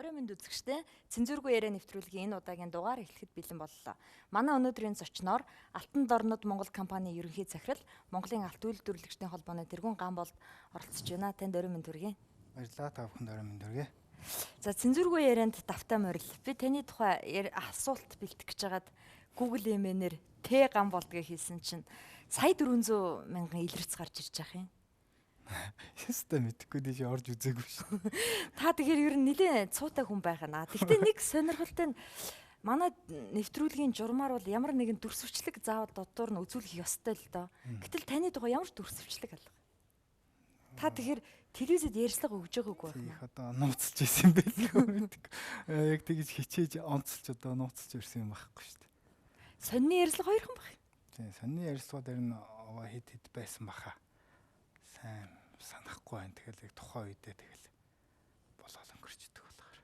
Орой минь үзэгчтэй цензургүй яриа нэвтрүүлгийн энэ удаагийн дугаар эхлэхэд бэлэн боллоо. Манай өнөөдрийн зочноор Алтан дорнод Монгол компани ерөнхий захирал, Монголын алт үйлдвэрлэгчдийн холбооны тэргүүн Ганболд оролцож байна. Танд орой минь төргий. Баярлалаа, та бүхэнд орой минь төргий. За цензургүй ярианд давтаа морил. Би таны тухай асуулт бэлтгэх гэж хагаад Google эмээнээр Т Ганболд гэж хийсэн чинь сая 400 мянган илэрц гарч ирж байгаа юм. Ястаа мэдхгүй дээ орж үзээгүй шүү. Та тэгэхээр ер нь нэлээд цуутай хүн байхана. Гэхдээ нэг сонирхолтой нь манай нэвтрүүлгийн журмаар бол ямар нэгэн дүрсвчлэг заавал доддуур нь үзүүлэх ёстой л доо. Гэтэл таны тухай ямар дүрсвчлэг алга? Та тэгэхээр телевизэд ярьцлага өгж байгаагүй байна. Их одоо нууцлж ирсэн байлгүй мэдгүй. Яг тэгж хичээж онцлж одоо нууцлж ирсэн юм байхгүй шүү дээ. Сонины ярьцлага хоёрхан баг. Тийм, сонины ярьцлага дээр нь хэд байсан баха. Сайн санахгүй байна. Тэгэл яг тухайн үедээ тэгэл болол өнгөрчдөг болохоор.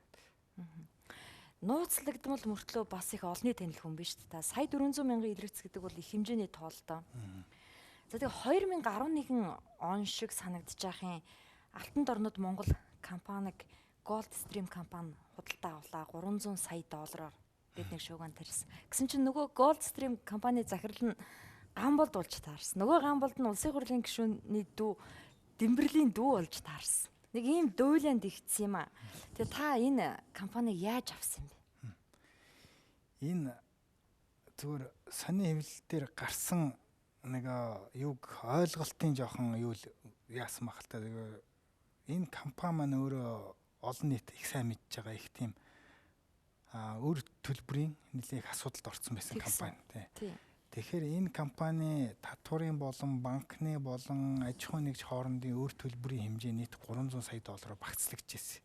Нууцлагдмал мөртлөө бас их олонний танил хүн биш үү? Та сая 400 мянган илэрц гэдэг бол их хэмжээний тоол доо. За тэгээ 2011 он шиг санагдаж байхын Алтан дорнод Монгол компаниг Gold Stream компани худалдаа авлаа 300 сая доллараар бидний шууган тарьсан. Гэсэн чинь нөгөө Gold Stream компани захирал нь Ганболд болж таарсан. Нөгөө Ганболд нь улсын хурлын гишүүний дүү Дэмбэрлийн дүү болж таарсан. Нэг ийм дуйланд игдсэн юм аа. Тэгээ та энэ компаниг яаж авсан бэ? Энэ зүгээр сони хэвлэл дээр гарсан нэг юг ойлголтын жоохон юу яасан баг л та. Энэ компани маань өөрөө олон нийт их сайн мэдж байгаа их тийм өөр төлбөрийн нэлээх асуудалд орсон байсан компани тий. Тэгэхээр энэ компани татварын болон банкны болон аж ахуйн нэгж хоорондын өөр төлбөрийн хэмжээ нийт 300 сая доллараар багцлагдчихсэн.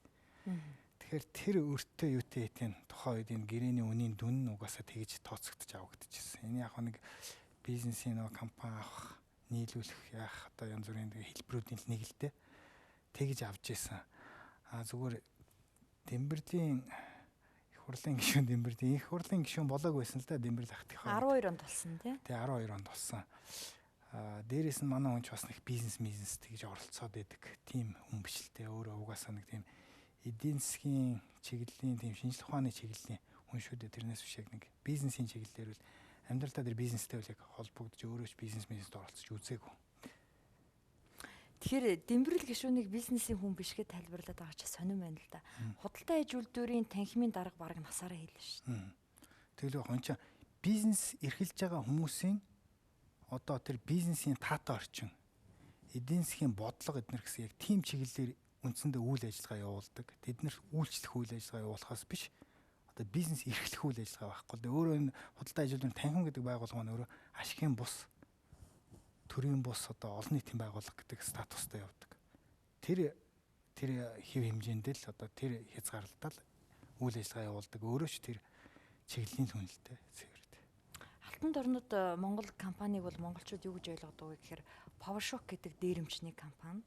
Тэгэхээр тэр өөртөө юутэй тийм тухайн үед энэ гэрээний үнийн дүн угаасаа тэгж тооцогдож авагдчихсэн. Энэ яг нэг бизнесийн нэг компани авах, нийлүүлэх яах одоо янз бүрийн хэлбэрүүдийн нэг л дээ тэгж авч ийсэн. Зүгээр Дэмбэрлийн хурлын гишүүн Дэмбэрлийн их хурлын гишүүн болоог байсан л да Дэмбэрл ахтын 12 онд болсон тий. Тэгээ 12 онд болсон. Дээрээс нь манай хүнч бас нэг бизнес тэгж оролцоод байдаг тийм хүн биш л дээ. Өөрөө угаасаа нэг тийм эдийн засгийн чиглэлийн тийм шинжлэх ухааны чиглэлийн хүн шүү дээ. Тэрнээс биш яг нэг бизнесийн чиглэлээр л амьдралдаа тэр бизнестэй үл яг холбогдож өөрөө ч бизнест оролцож үзээгүй. Тэгэхээр Дэмбэрэл гишүүнийг бизнесийн хүн биш гэж тайлбарлаад байгаа ч сонирм байна л да. Худалдаа аж үйлдвэрийн танхимын дарга бараг насаараа хэлнэ шүү. Тэгэл яг энэ бизнес эрхэлж байгаа хүмүүсийн одоо тэр бизнесийн таатай орчин эдийн засгийн бодлого эднэр гэсэн яг тийм чиглэлээр үндсэндээ үйл ажиллагаа явуулдаг. Тэд нэр үйлчлэх үйл ажиллагаа явуулахаас биш одоо бизнес эрхлэх үйл ажиллагаа байхгүй. Өөрөө энэ худалдаа аж үйлдвэрийн танхим гэдэг байгууллага нь өөрөө ашигын бус төрийн бус одоо олон нийтийн байгууллага гэдэг статустай явдаг. Тэр хэв хэмжээнд л одоо тэр хязгаарлалтал үйл ажиллагаа явуулдаг. Өөрөө ч тэр чиглэлийн хүнэлтэй цэвэртэй. Алтан дорнод Монгол компаниг бол монголчууд юу гэж ойлгодог вэ гэхээр PowerShock гэдэг дээрэмчний компани.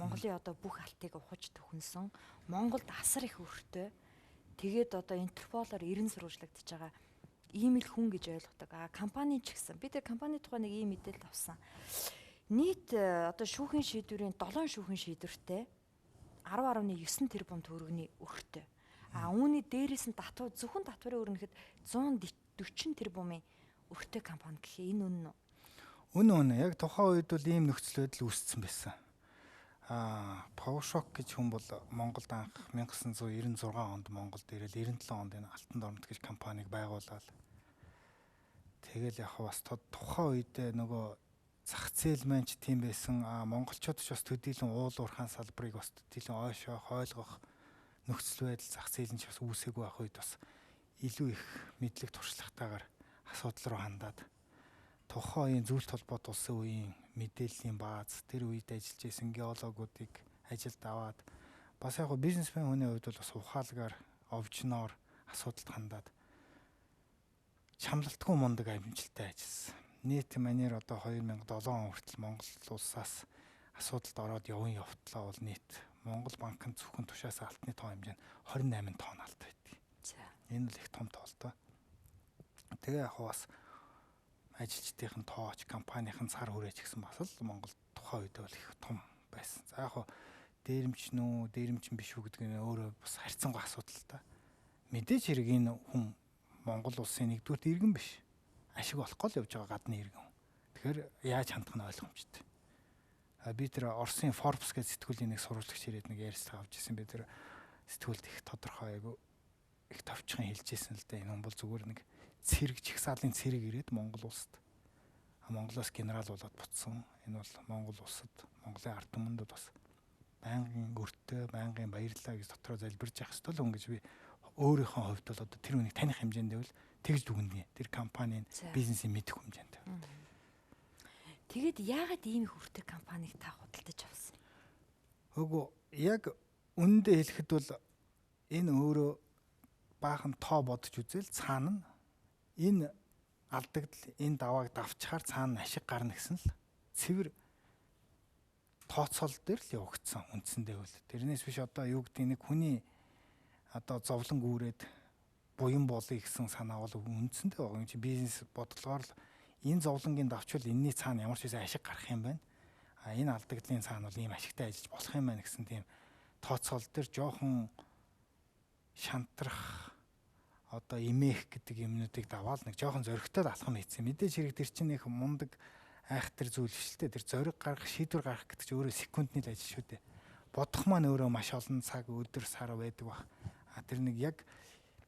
Монголын одоо бүх алтыг ухаж төхөнсөн. Монголд асар их өртөө. Тэгээд одоо Интерполоор эрен сурвалжлагдж байгаа ийм л хүн гэж ойлгодог. Компани ч гэсэн би тэр компани тухай нэг ийм мэдээлэл авсан. Нийт одоо шүүхийн шийдвэрийн 7 шүүхийн шийдвэртэй 10.9 тэрбум төгрөгийн өртөө. Үүний дээрээс нь зөвхөн татварын өрнөхэд 140 тэрбумын өртөө компани гэхээ энэ үнэн үү? Үнэн. Яг тухайн үед бол ийм нөхцөл байдал үүссэн байсан. PowerShock гэж хүн бол Монголд анх 1996 онд Монголд ирэл 97 онд энэ Алтан дорнод гэж компаниг байгуулаад тэгэл яг бас тухайн үед нөгөө зах зээл маань ч тийм байсан. Монголчууд ч бас төдийлөн уул уурхаан салбарыг бас төдийлөн ойшоох, ойлгох нөхцөл байдал зах зээл нь ч бас үүсээгүй байх үед бас илүү их мэдлэг туршлагатайгаар асуудал руу хандаад тухайн үеийн зүйлт холбоот улсын үеийн мэдээллийн бааз тэр үед ажиллаж исэн геологуудыг ажилд аваад бас яг бизнесмен хүний хувьд бол бас ухаалгаар овжноор асуудалд хандаад чамлалтгүй мундаг амжилттай ажилласан. Нийт манер одоо 2007 он хүртэл Монгол улсаас асуудалд ороод явсан явтлаа бол нийт Монгол банкнд зөвхөн тушаас алтны тоо хэмжээ нь 28 тонн алт байдаг. Энэ л их том тоолтой. Тэгээ яг бас ажилчдын тооч компанийн сар хүрээч гэсэн бас л Монгол тухайн үед бол их том байсан. За яг дээрэмч биш үү гэдэг нь өөрөө бас харьцангуй асуудал та. Мэдээж хэрэг энэ хүн Монгол улсын нэгдүгээр иргэн биш. Ашиг олохгүй л явж байгаа гадны иргэн. Тэгэхээр яаж хандах нь ойлгомжтой. Би тэр Оросын Forbes гэж сэтгүүлийн нэг сурвалжлагч ирээд нэг ярилцлага авч ирсэн. Би тэр сэтгүүлд их тодорхой айгу их товчхон хэлжсэн л дээ. Энэ хүн бол зүгээр нэг цэрэг чигсаалын цэрэг ирээд Монгол улсад Монголоос генерал болоод буцсан. Энэ бол Монгол улсад Монголын ард түмэндүүд бас байнгын өртөө, байнгын баярлалаа гэж дотроо залбирж явах ёстой л хүн гэж би өөрийнхөө хувьд бол одоо тэр үнийг таних хэмжээнд бол тэгж дүгнэе. Тэр компанийн бизнесийн мэдэх хэмжээнд. Тэгээд яагаад ийм их өртөө компанийг та худалдаж авсан? Хөөгүй яг үнэндээ хэлэхэд бол энэ өөрөө баахан тоо бодож үзэл цаана нь энэ алдагдал энэ давааг давчхаар цаана ашиг гарна гэсэн л цэвэр тооцоол дээр л явагдсан үндсэндээ бол. Тэрнээс биш одоо юу гэдэг нэг хүний одоо зовлон гүүрээд буян болъё гэсэн санаа бол үндсэндээ байгаа юм чи бизнес бодлогоор л энэ зовлонгийн давчвал энэний цаана ямар ч байсан ашиг гарах юм байна. Энэ алдагдлын цаана бол ийм ашигтай ажиллаж болох юм байна гэсэн тийм тооцоол дээр жоохон шантрах одоо имэх гэдэг юмнуудыг даваал нэг жоохон зөрөгтэй алхам хийсэн. Мэдээж хэрэг тэр чинь их мундаг айхтар зүйл биш л дээ. Тэр зориг гаргах, шийдвэр гаргах гэдэг чинь өөрөө секундны л ажил шүү дээ. Бодох маань өөрөө маш олон цаг, өдөр, сар байдаг баг. Тэр нэг яг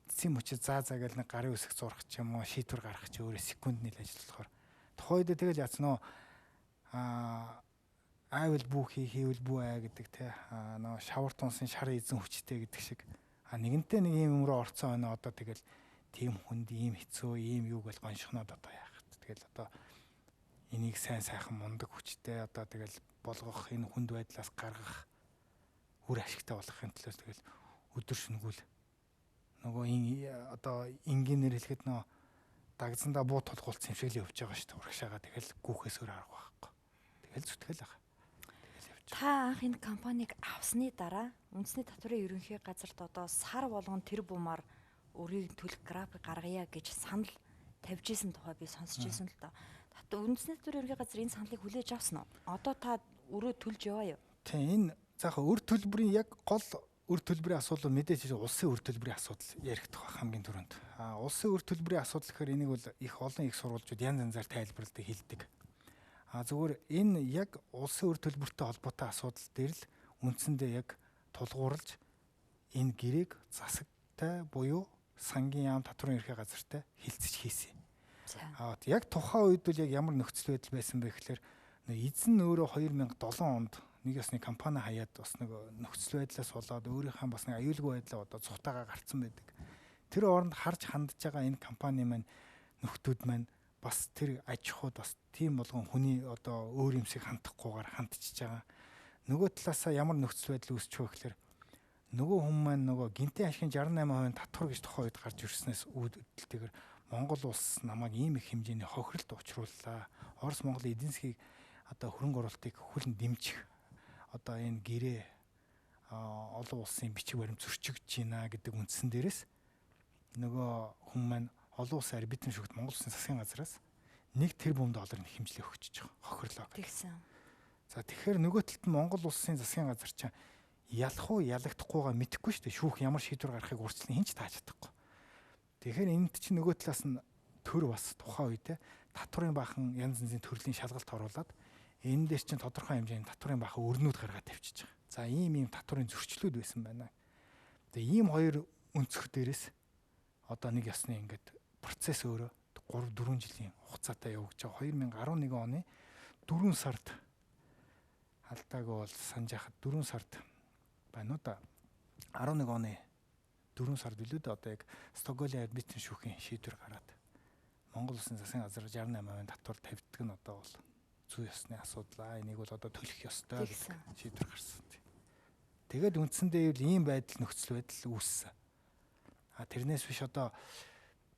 эцсийн мөчөд заагаал нэг гарын үсэг зурах ч юм уу, шийдвэр гаргах чинь өөрөө секундны л ажил болохоор. Тухайд тэгэл яц нөө I will book he will boo гэдэг те. Нөө шавар тунсын шар эзэн хүчтэй гэдэг шиг. Нэгэнтээ нэг юм рүү орцсон байна. Одоо тэгэл тийм хүнд ийм хэцүү, ийм юуг бол гоншихноод одоо яах. Тэгэл одоо энийг сайн сайхан мундаг хүчтэй одоо тэгэл болгох энэ хүнд байдлаас гаргах үр ашигтай болгохын төлөө тэгэл өдөр шөнөгөл нөгөө одоо энгийнээр хэлэхэд нөө дагзандаа буу толгуулсан юм шиг л явж байгаа шүү дээ. Урагшаага тэгэл гүүхээс өөр арга байхгүй. Тэгэл зүтгэл байгаа. Та анх энэ компанийг авсны дараа үндэсний татварын ерөнхий газарт одоо сар болгон тэр бумаар өрийг төлөх график гаргая гэж санал тавьж исэн тухай би сонсч исэн л доо. Үндэсний татварын ерөнхий газар энэ саналыг хүлээж авсан уу? Одоо та өрөө төлж яваа юу? Тийм энэ заахаа өр төлбөрийн яг гол өр төлбөрийн асуудал мэдээж улсын өр төлбөрийн асуудал яригдах байх хамгийн түрүүнд. Улсын өр төлбөрийн асуудал гэхээр энийг бол их олон их сурвалжууд янз янзаар тайлбарлалт хийдэг. Зүгээр энэ яг улсын өр төлбөртэй холбоотой асуудал дээр л үндсэндээ яг тулгуурлаж энэ гэрээг засагтай буюу сангийн яам татварын ерхий газартай хилцэж хийсэн. Яг тухайн үед бол яг ямар нөхцөл байдал байсан бэ гэхээр эзэн өөрөө 2007 онд нэг ясны компани хаяад бас нэг нөхцөл байдлаас болоод өөрийнхөө бас нэг аюулгүй байдлаа одоо цухтаага гарцсан байдаг. Тэр оронд харж хандж байгаа энэ компани маань нөхдүүд маань бас тэр аж ахуйд бас тийм болгон хүний одоо өөр юмсыг хандахгүйгээр хандчихж байгаа. Нөгөө талаасаа ямар нөхцөл байдал үүсчих вэ гэхээр нөгөө хүн маань нөгөө гинтийн ашигын 68% татвар гэж тухайн үед гарч ирснээс үүдэлтэйгээр Монгол улс намайг ийм их хэмжээний хохиролд учрууллаа. Орос Монголын эдийн засгийг одоо хөрөнгө оруулалтыг хүлэн дэмжих одоо энэ гэрээ олон улсын бичиг баримт зөрчигдөж байна гэдэг үндсэн дээрээс нөгөө хүн маань олон улсын арбитрын шүгт Монгол улсын засгийн газраас $1 тэрбум хэмжлэг өгчөж байгаа. Хохирлоо гэсэн. За тэгэхээр нөгөө талд нь Монгол улсын засгийн газар чинь ялах уу ялагдахгүйгаа мэдэхгүй шүү дээ. Шүүх ямар шийдвэр гаргахыг урьдчилан хинч тааж чадахгүй. Тэгэхээр энд чинь нөгөө талаас нь төр бас тухайн үедээ татварын баахан янз янзын төрлийн шалгалт оруулаад энэ дээр чинь тодорхой хэмжээний татварын баахан өрнүүд гаргаад тавьчихж байгаа. За ийм татварын зөрчлүүд байсан байна. Тэгээ ийм хоёр өнцгөх дээрээс одоо нэг ясны ингээд процесс өөрөө 3-4 жилийн хугацаатай явагдаж байгаа. 2011 оны 4 сард алдаагүй бол санаж хахад 4 сард байна уу да. 11 оны 4 сард билүү дээ одоо яг Стокгольмын арбитрийн шүүхийн шийдвэр гараад Монгол улсын засгийн газар 68% татвар тавьдаг нь одоо бол зүй ёсны асуудал. Энийг бол одоо төлөх ёстой гэсэн шийдвэр гарсан. Тэгээд үндсэндээ ийм байдал нөхцөл байдал үүссэн. Тэрнээс биш одоо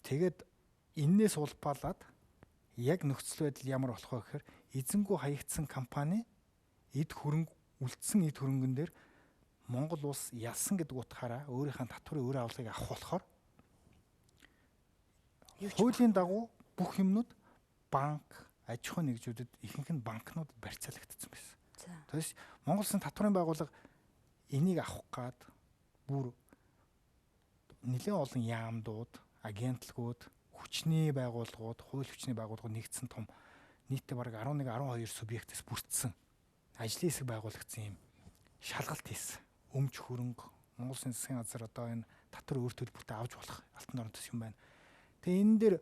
тэгээд энээс улбаалаад яг нөхцөл байдал ямар болох вэ гэхээр эзэнгүү хаягдсан компани эд хөрөнгө үлдсэн эд хөрөнгөн дээр Монгол улс ялсан гэдэг утгаараа өөрийнхөө татварын үр авлагыг авах болохоор хуулийн дагуу бүх юмнууд банк, аж ахуйн нэгжүүдэд ихэнх нь банкнуудад барьцаалагдсан байсан. Тэгээс Монгол улсын татварын байгууллага энийг авах гад бүр нэлээд олон яамдууд, агентлагууд, хүчний байгууллагууд, хууль хүчний байгууллагууд нэгдсэн том нийтдээ бараг 11 12 субъектээс бүрдсэн ажлын хэсэг байгуулагдсан юм шалгалт хийсэн. Өмч хөрөнгө Монгол Улсын засгийн газар одоо энэ татвар өөр төлбөртэй авч болох алтан орон төсөв юм байна. Тэгээ энэ дээр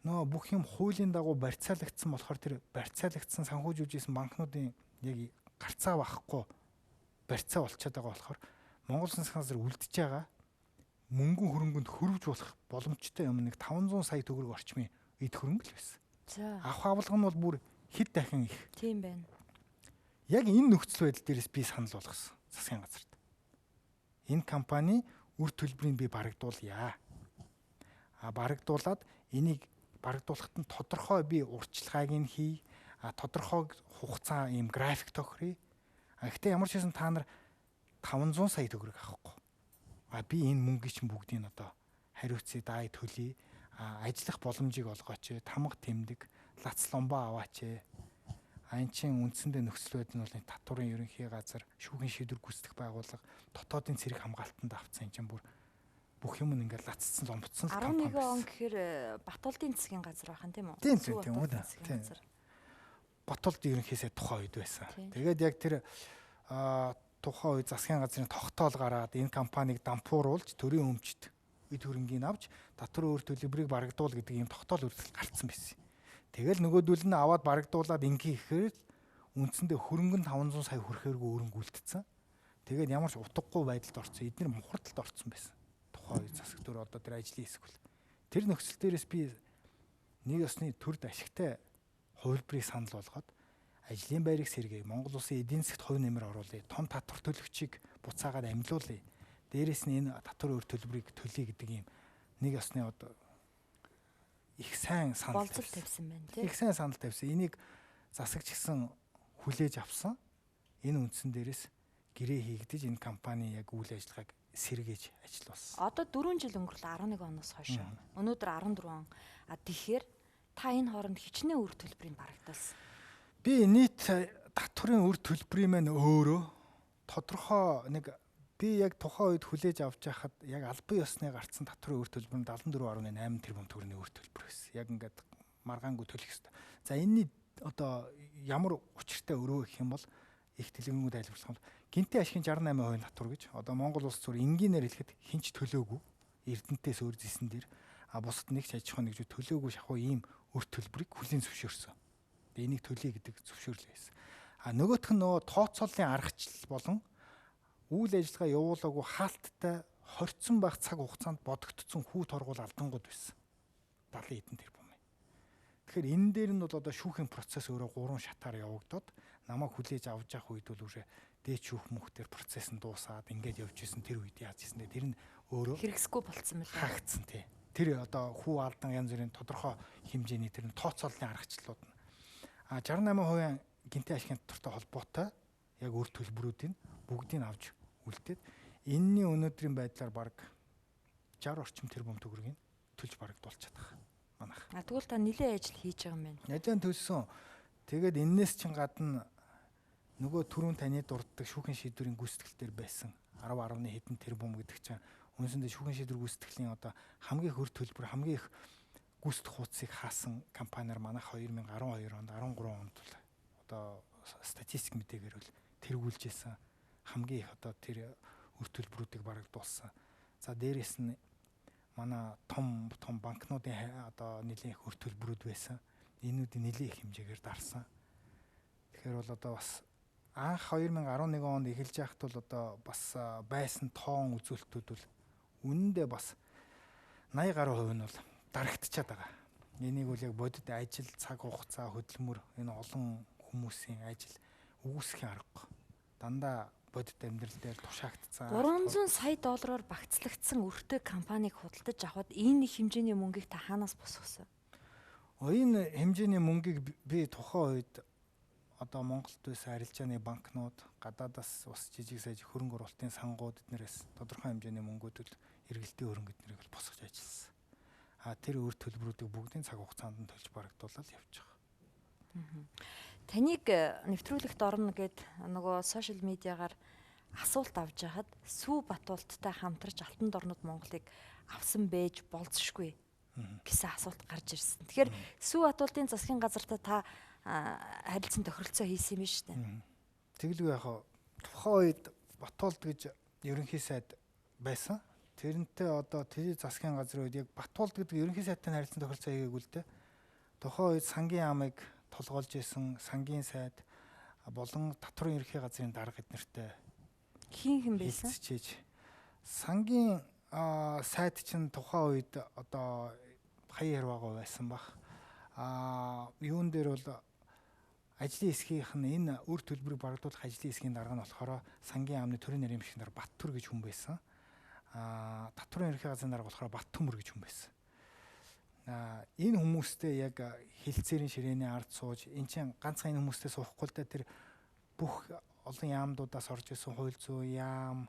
нөө бүх юм хуулийн дагуу барьцаалагдсан болохоор тэр барьцаалагдсан санхүүжүүлжсэн банкнуудын яг гарцаа бахгүй барьцаа болчиход байгаа болохоор Монгол Улсын засгийн газар үлдэж байгаа мөнгөн хөрөнгөнд хөрвж болох боломжтой юм нэг 500 сая төгрөг орчмын эд хөрөнгө л байсан. За. Авах авалга нь бол бүр хэд дахин их. Тийм байна. Яг энэ нөхцөл байдал дээрээс би санал болгосон засгийн газарт. Энэ компани үр төлбөрийг би барагдуулъя. Барагдуулаад энийг барагдуулахад нь тодорхой би урьдчилгааг нь хий. Тодорхой хугацаа ийм график тохиръя. Гэхдээ ямар ч хэсэн та нар 500 сая төгрөг авахгүй. Би энэ мөнгөийг чинь бүгдийг нь одоо хариуцъя даая төлье. Ажиллах боломжийг олгооч. Тамга тэмдэг, лац ломбоо аваач. Айн чин үндсэндээ нөхцөл байдал нь бол татварын ерөнхий газар, шүүхийн шийдвэр гүйцэтгэх байгууллага, дотоодын цэрэг хамгаалтанд авцсан юм чинь бүр бүх юм ингээд лацсан ломбцсон л компани. 11 он гэхээр Батулдын засгийн газар байхan тийм үү? Тийм үү. Батулд ерөнхийсээ тухайн үед байсан. Тэгээд яг тэр тухайн үед засгийн газрын тогтоол гараад энэ компанийг дампууруулж төрийн өмчт эд хөрөнгийг авч татвар өөр төлбөрийг барагдуул гэдэг ийм тогтоол үргэлж гарцсан байсан. Тэгэл нөгөөдөл нь аваад барагдуулаад ингээ ихээр үндсэндээ хөрөнгө нь 500 сая хүрэхээргүй өрөнгө үлдсэн. Тэгээд ямар ч утгагүй байдалд орсон. Эдгээр мухардалд орсон байсан. Тухайн үед засаг дүр одоо тэр ажлын хэсэг бол. Тэр нөхцөл дээрээс би нэг ёсны төрд ашигтай хувилбарыг санал болгоод ажлын байрыг сэргээе. Монгол Улсын эдийн засгт хувь нэмэр оруулъя. Том татвар төлөгчийг буцаагаад амьлуулъя. Дээрээс нь энэ татвар өөр төлбөрийг төлье гэдэг ийм нэг ёсны одоо их сайн санал тавьсан байна тийм. Их сайн санал тавьсан. Энийг засагч гисэн хүлээж авсан. Энэ үндсэн дээрээс гэрээ хийгдэж энэ компани яг үйл ажиллагааг сэргээж ажиллуулсан. Одоо 4 жил өнгөрлөө 11 оноос хойш. Өнөөдөр 14 он. Тэгэхээр та энэ хооронд хичнээн үр төлбөрийг барагдуулсан. Би нийт татварын үр төлбөрийн маань өөрөө тодорхой нэг би яг тухайн үед хүлээж авч байхад яг албан ёсны гарцсан татварын үр төлбөр нь 74.8 тэрбум төгрөгийн үр төлбөр байсан. Яг ингээд маргаангүй төлөх ёстой. За энэний одоо ямар учиртай өрөө гэх юм бол их дэлгэрэнгүй тайлбарлах юм бол гинтийн ашигын 68% татвар гэж одоо Монгол улс зүгээр энгийнээр хэлэхэд хинч төлөөгүй Эрдэнэтээс өөр зэсэн дээр бусад нэг ч аж ахуйн нэгжүүд төлөөгүй шахуу ийм үр төлбөрийг хүлээн зөвшөөрсөн. Энийг төлөе гэдэг зөвшөөрлөө байсан. Нөгөөх нь нөгөө тооцооллын аргачлал болон үйл ажиллагаа явуулаагүй хаалттай хорцсон байх цаг хугацаанд бодогдсон хүү торгуул алдангууд байсан. 70 хэдэн тэрбум. Тэгэхээр энэ дээр нь бол одоо шүүхийн процесс өөрөө 3 шатаар явагдаад намайг хүлээж авч явах үед бол үрээ дээд шүүх мөхтөр процесс нь дуусаад ингээд явж исэн тэр үед яаж хийсэн дээ. Тэр нь өөрөө хэрэгсгүй болцсон мөлий. Хаагцсан тий. Тэр одоо хүү алдан янз бүрийн тодорхой хэмжээний тэр нь тооцооллын аргачлалууд нь 68% гинтийн ашигын татвартай холбоотой яг үр төлбөрүүдийн бүгдийг авч үлдээд энэний өнөөдрийн байдлаар баг 60 орчим тэрбум төгрөгийг төлж барагдуулж чадах манайх. Тэгвэл та нэлээд ажил хийж байгаа юм байна. Яжаан төлсөн. Тэгээд энэс чин гадна нөгөө түрүүн таны дурддаг шүүхийн шийдвэрийн гүйцэтгэлээр байсан 10.1 хэдэн тэрбум гэдэг чинь үндсэндээ шүүхийн шийдвэр гүйцэтгэлийн одоо хамгийн их үр төлбөр хамгийн их гүйцэтгэх хуудсыг хаасан компаниар манайх 2012 онд 13 онд одоо статистик мэдээгээр бол тэргүүлж исэн хамгийн их одоо тэр үр төлбөрүүдийг барагдуулсан. За дээрэс нь манай том банкнуудын одоо нэлийн их үр төлбөрүүд байсан. Энүүдийн нэлийн их хэмжээгээр дарсан. Тэгэхээр бол одоо бас анх 2011 онд эхэлж байхад бол одоо бас байсан тоон үзүүлэлтүүд бол үнэндээ бас 80 гаруй хувь нь бол дарагдчихад байгаа. Энийг бол яг бодит ажил, цаг хугацаа, хөдөлмөр энэ олон хүмүүсийн ажил үүсгэхийн аргагүй. Дандаа бодит амьдрал дээр тушаагдсан. 300 сая доллараар багцлагдсан өртөө компанийг худалдаж авахд энэ их хэмжээний мөнгийг та хаанаас босгосон? Энэ хэмжээний мөнгийг би тухайн үед одоо Монголд байсан арилжааны банкнууд, гадаадаас ус жижиг сажиг хөрөнгө оруулалтын сангууд эднэрээс тодорхой хэмжээний мөнгөд эргэлтийн хөрөнгө эднэрийг бол босгож ажилласан. Тэр үр төлбөрүүдийг бүгдийн цаг хугацаанд нь төлж барагдуулаад явж байгаа. Таныг нэвтрүүлэгт орно гэд нөгөө сошиал медиагаар асуулт авч яхад Сүү Батуулттай хамтарч Алтан дорнод Монголыг авсан байж болзошгүй гэсэн асуулт гарч ирсэн. Тэгэхээр Сүү Батуултын засгийн газартай та харилцан тохиролцоо хийсэн юм шүү дээ. Тэгэлгүй яг тухайн үед Батуулт гэж ерөнхий сайд байсан. Тэрнтэй одоо тэр засгийн газрын үед яг Батуулт гэдэг ерөнхий сайдтай харилцан тохиролцоо хийгээгүй л дээ. Тухайн үед сангийн яамыг толгоолж исэн сангийн сайд болон татварын ерөнхий газрын дарга эднэртэй Хин байсан? Сангийн сайд чинь тухайн үед одоо хаяа хэрваагаа байсан баг. Юун дээр бол ажлын хэсгийнх нь энэ үр төлбөрийг барагдуулах ажлын хэсгийн дарга нь болохоор сангийн яамны төрийн нарийн эмчийн дарга Баттүр гэж хүн байсан. Татварын ерөнхий газрын дарга болохоор Баттөмөр гэж хүн байсан. Энэ хүмүүстэй яг хилцээрийн ширээний ард сууж эн чинь ганцхан энэ хүмүүстэй суухгүй л да тэр бүх олон яамдуудаас орж исэн хууль зүйн яам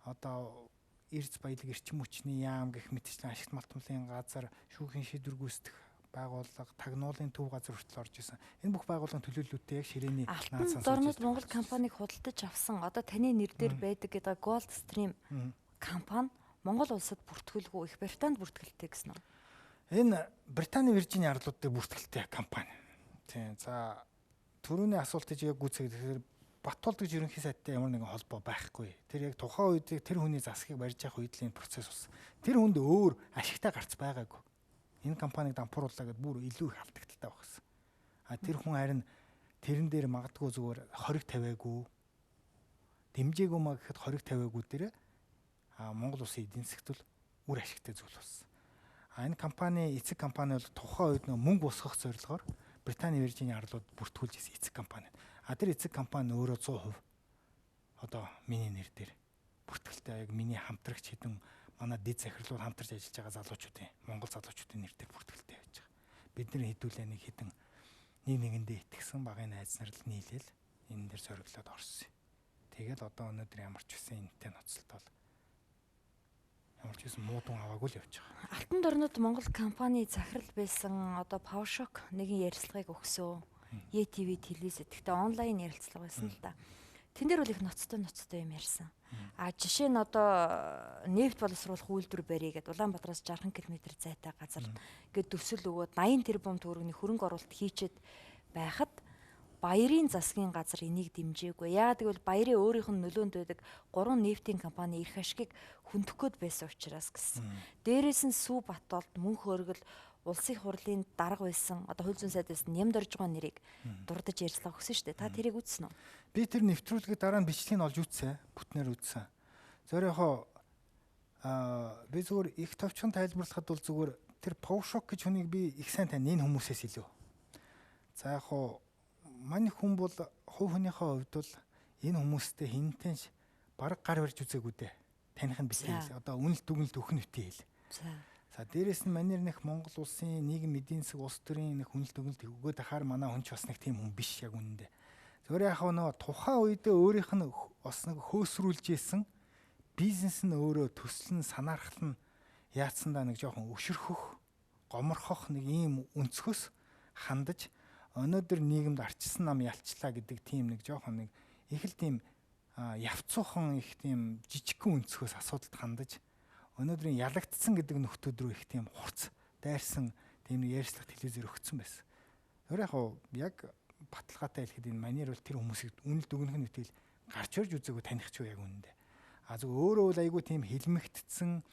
одоо эрдэс баялаг эрчим хүчний яам гэх мэтчлэн ашигт малтмлын газар шүүхийн шийдвэр гүйцэтгэх байгууллага тагнуулын төв газар хүртэл орж исэн. Энэ бүх байгууллагын төлөөллөлттэй яг ширээний Алтан дорнод Монгол компанийг худалдаж авсан одоо таны нэр дээр байдаг гэдэг Gold Stream компани Монгол улсад бүртгүүлгүй Их Британд бүртгэлтэй гэсэн үү? Энэ Британий Виржин арлуудтай бүртгэлтэй компани. Тийм. За түрүүний асуултыг яг гүйцэтгэхээр Батуулт гэж ерөнхий сайдтай ямар нэгэн холбоо байхгүй. Тэр яг тухайн үед тэр хүний засгийг барьж явах үед л энэ процесс болсон. Тэр хүнд өөр ашигтай гарц байгаагүй. Энэ компанийг дампуурууллаа гэдээ бүр илүү их алдагдaltaй багсан. Тэр хүн харин тэрэн дээр магадгүй зүгээр хориг тавиагүй. Дэмжээгүй маа гэхэд хориг тавиагүй дээр Монгол улсын эдийн засгт бол үр ашигтай зүйл болсон. Энэ компани эцэг компани бол тухайн үед мөнгө босгох зорилгоор Британий Виржиний арлууд бүртгүүлж ирсэн эцэг компани. Тэр эцэг компани өөрөө 100% одоо миний нэр дээр бүртгэлтэй яг миний хамтрагч хэдэн манай дэд захирлууд хамтарч ажиллаж байгаа залуучуудын Монгол залуучуудын нэр дээр бүртгэлтэй байж байгаа. Бидний хэдүүлээ нэг хэдэн нэгэндээ итгэсэн багын найз нар л нийлээл энэ дээр зориглоод орсон. Тэгэл одоо өнөөдөр ямар ч үсэн энэтэй ноцтол ямар ч үсэн муудун аваагүй л явж байгаа. Алтан дорнод Монгол компани захирал байсан одоо PowerShock нэгэн ярилцлагыг өгсөн. ЕТV телевиз гэхдээ онлайн ярилцлага байсан л да. Тэн дээр бол их ноцтой юм ярьсан. Жишээ нь одоо нефть боловсруулах үйлдвэр барья гэдээ Улаанбаатараас 60 км зайтай газар гээд төсөл өгөөд 80 тэрбум төгрөгийн хөрөнгө оруулалт хийчихэд байхад баярын засгийн газар энийг дэмжээгүй. Яагаад гэвэл баярын өөрийнх нь нөлөөнд байдаг 3 нефтийн компани эрх ашигыг хөндөх гээд байсан учраас гэсэн. Дээрээс нь Сүү Батуулт мөнх хөргөл улсын хурлын дарга байсан одоо хууль зүйн сайдаас нямд орж байгаа нэрийг дурдж ярьслаа өгсөн шүү дээ. Та тэрийг үзсэн үү? Би тэр нэвтрүүлгийг дараа нь бичлэгийг олж үзсэн. Бүтнээр үзсэн. Зөвөр би зүгээр их товчхон тайлбарлахад бол зүгээр тэр PowerShock гэж хүнийг би их сайн тань энэ хүмүүсээс илүү. За мань хүн бол хувь хүнийхээ хувьд бол энэ хүмүүстэй хинтэнч бараг гар барьж үзээгүй дээ. Таних нь битээ. Одоо үнэлт дүгнэлт өгөх нь битээ хэл. За дээрэс нь манер нэг Монгол улсын нийгэм эдийн засаг улс төрийн нэг хүнэлт дүгнэлт өгөөд ахаар манай хүн ч бас нэг тийм хүн биш яг үнэндээ. Зөвөр нөгөө тухайн үедээ өөрийнх нь бас нэг хөөсрүүлж исэн бизнес нь өөрөө төсөл нь санаархал нь яатсандаа нэг жоохон өшөрхөх, гоморхох нэг ийм өнцгөөс хандаж өнөөдөр нийгэмд арчилсан нам ялчлаа гэдэг тийм нэг жоохон нэг их л тийм явцуухан их тийм жижигхэн өнцгөөс асуудалд хандаж өнөөдрийн ялагдсан гэдэг нөхдүүд рүү их тийм хурц дайрсан тийм нэг ярьцлага телевизээр өгсөн байсан. Тэр яг баталгаатай хэлэхэд энэ манер бол тэр хүмүүсийг үнэл дүгнэх нь үтэл гарч ирж үзээгүй таних ч яг үнэндээ. Зөв өөрөө бол айгүй тийм хилмигтсэн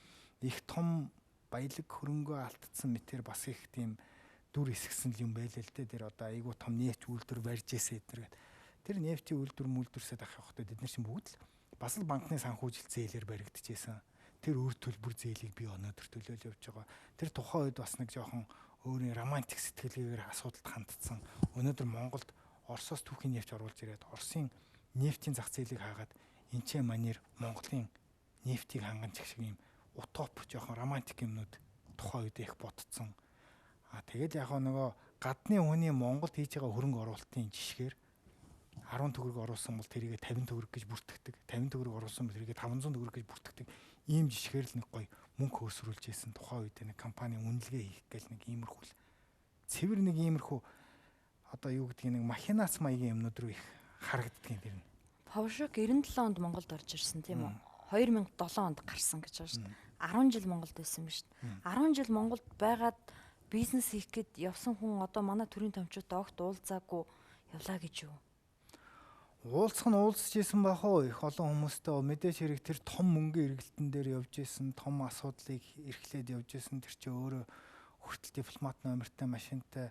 их том баялаг хөрөнгөө алдсан мэтэр бас их тийм дүр эсгсэн юм байлээ л дээ. Тэр одоо айгүй том нефть үйлдвэр барьж ийсэ эднэргээд тэр нефтийн үйлдвэр мүлдвэрсэд авах явахдаа бид нар чинь бүгд л бас л банкны санхүүжилт зээлээр баригдчихсэн. Тэр үр төлбөр зээлийг би өнөөдөр төлөөл явж байгаа. Тэр тухайн үед бас нэг жоохон өөрийн романтик сэтгэлгээгээр асуудалд хандсан. Өнөөдөр Монголд Оросоос түүхийн нефть оруулж ирээд Оросын нефтийн зах зээлийг хаагаад энчээ манер Монголын нефтийг хангамж шиг юм утоп жоохон романтик юмнууд тухайн үед их ботцсон. Тэгээд яг нөгөө гадны хүний Монголд хийж байгаа хөрөнгө оруулалтын жишгээр 10 төгрөг оруулсан бол тэрийг 50 төгрөг гэж бүртгэдэг. 50 төгрөг оруулсан бол тэрийг 500 төгрөг гэж бүртгэдэг. Ийм жишгээр л нэг гоё мөнгө хөөсрүүлж ийсэн тухайн үед нэг компани үнэлгээ хийх гэл нэг иймэрхүү л цэвэр нэг иймэрхүү одоо юу гэдгийг нэг махинац маягийн юмнууд руу их харагддаг юм дэрнэ. PowerShock 97 онд Монголд орж ирсэн тийм үү? 2007 онд гарсан гэж байна шүү дээ. 10 жил Монголд байсан юм шүү дээ. 10 жил Монголд байгаад бизнес хийх гээд явсан хүн одоо манай төрийн томчуудаа огт уулзаагүй явлаа гэж юу? Уулзах нь уулзж исэн бах уу их олон хүмүүстэй мэдээж хэрэг тэр том мөнгөний эргэлтэн дээр явж исэн, том асуудлыг эрхлээд явж исэн тэр чинь өөрөө хүртэл дипломат номертой машинтай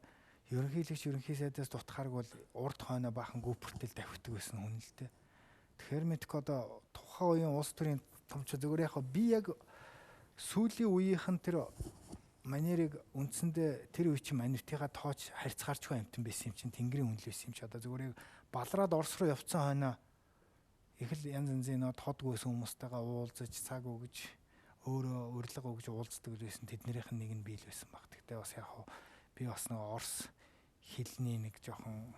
ерөнхий сайдаас дутахаарг бол урд хойно баахан гүпэртэл давхдаг байсан хүн л дээ. Тэгэхээр мэдэх одоо тухайн үеийн улс төрийн томчууд зөвөр яг би яг сүүлийн үеийнхэн тэр манерыг үндсэндээ тэр үе чинь манитыгаа тоож харьцаарчгүй амтан байсан юм чинь тэнгэрийн үнэл байсан юм чи одоо зөвөр балраад Орос руу явцсан хойно их л янз янзын тодгүй байсан хүмүүстэйгээ уулзаж цаг өгж өөрөө урилга өгж уулздаг байсан тэднэрийнх нь нэг нь би л байсан баг. Тэгтээ бас яг би бас нэг Орос хэлний нэг жоохон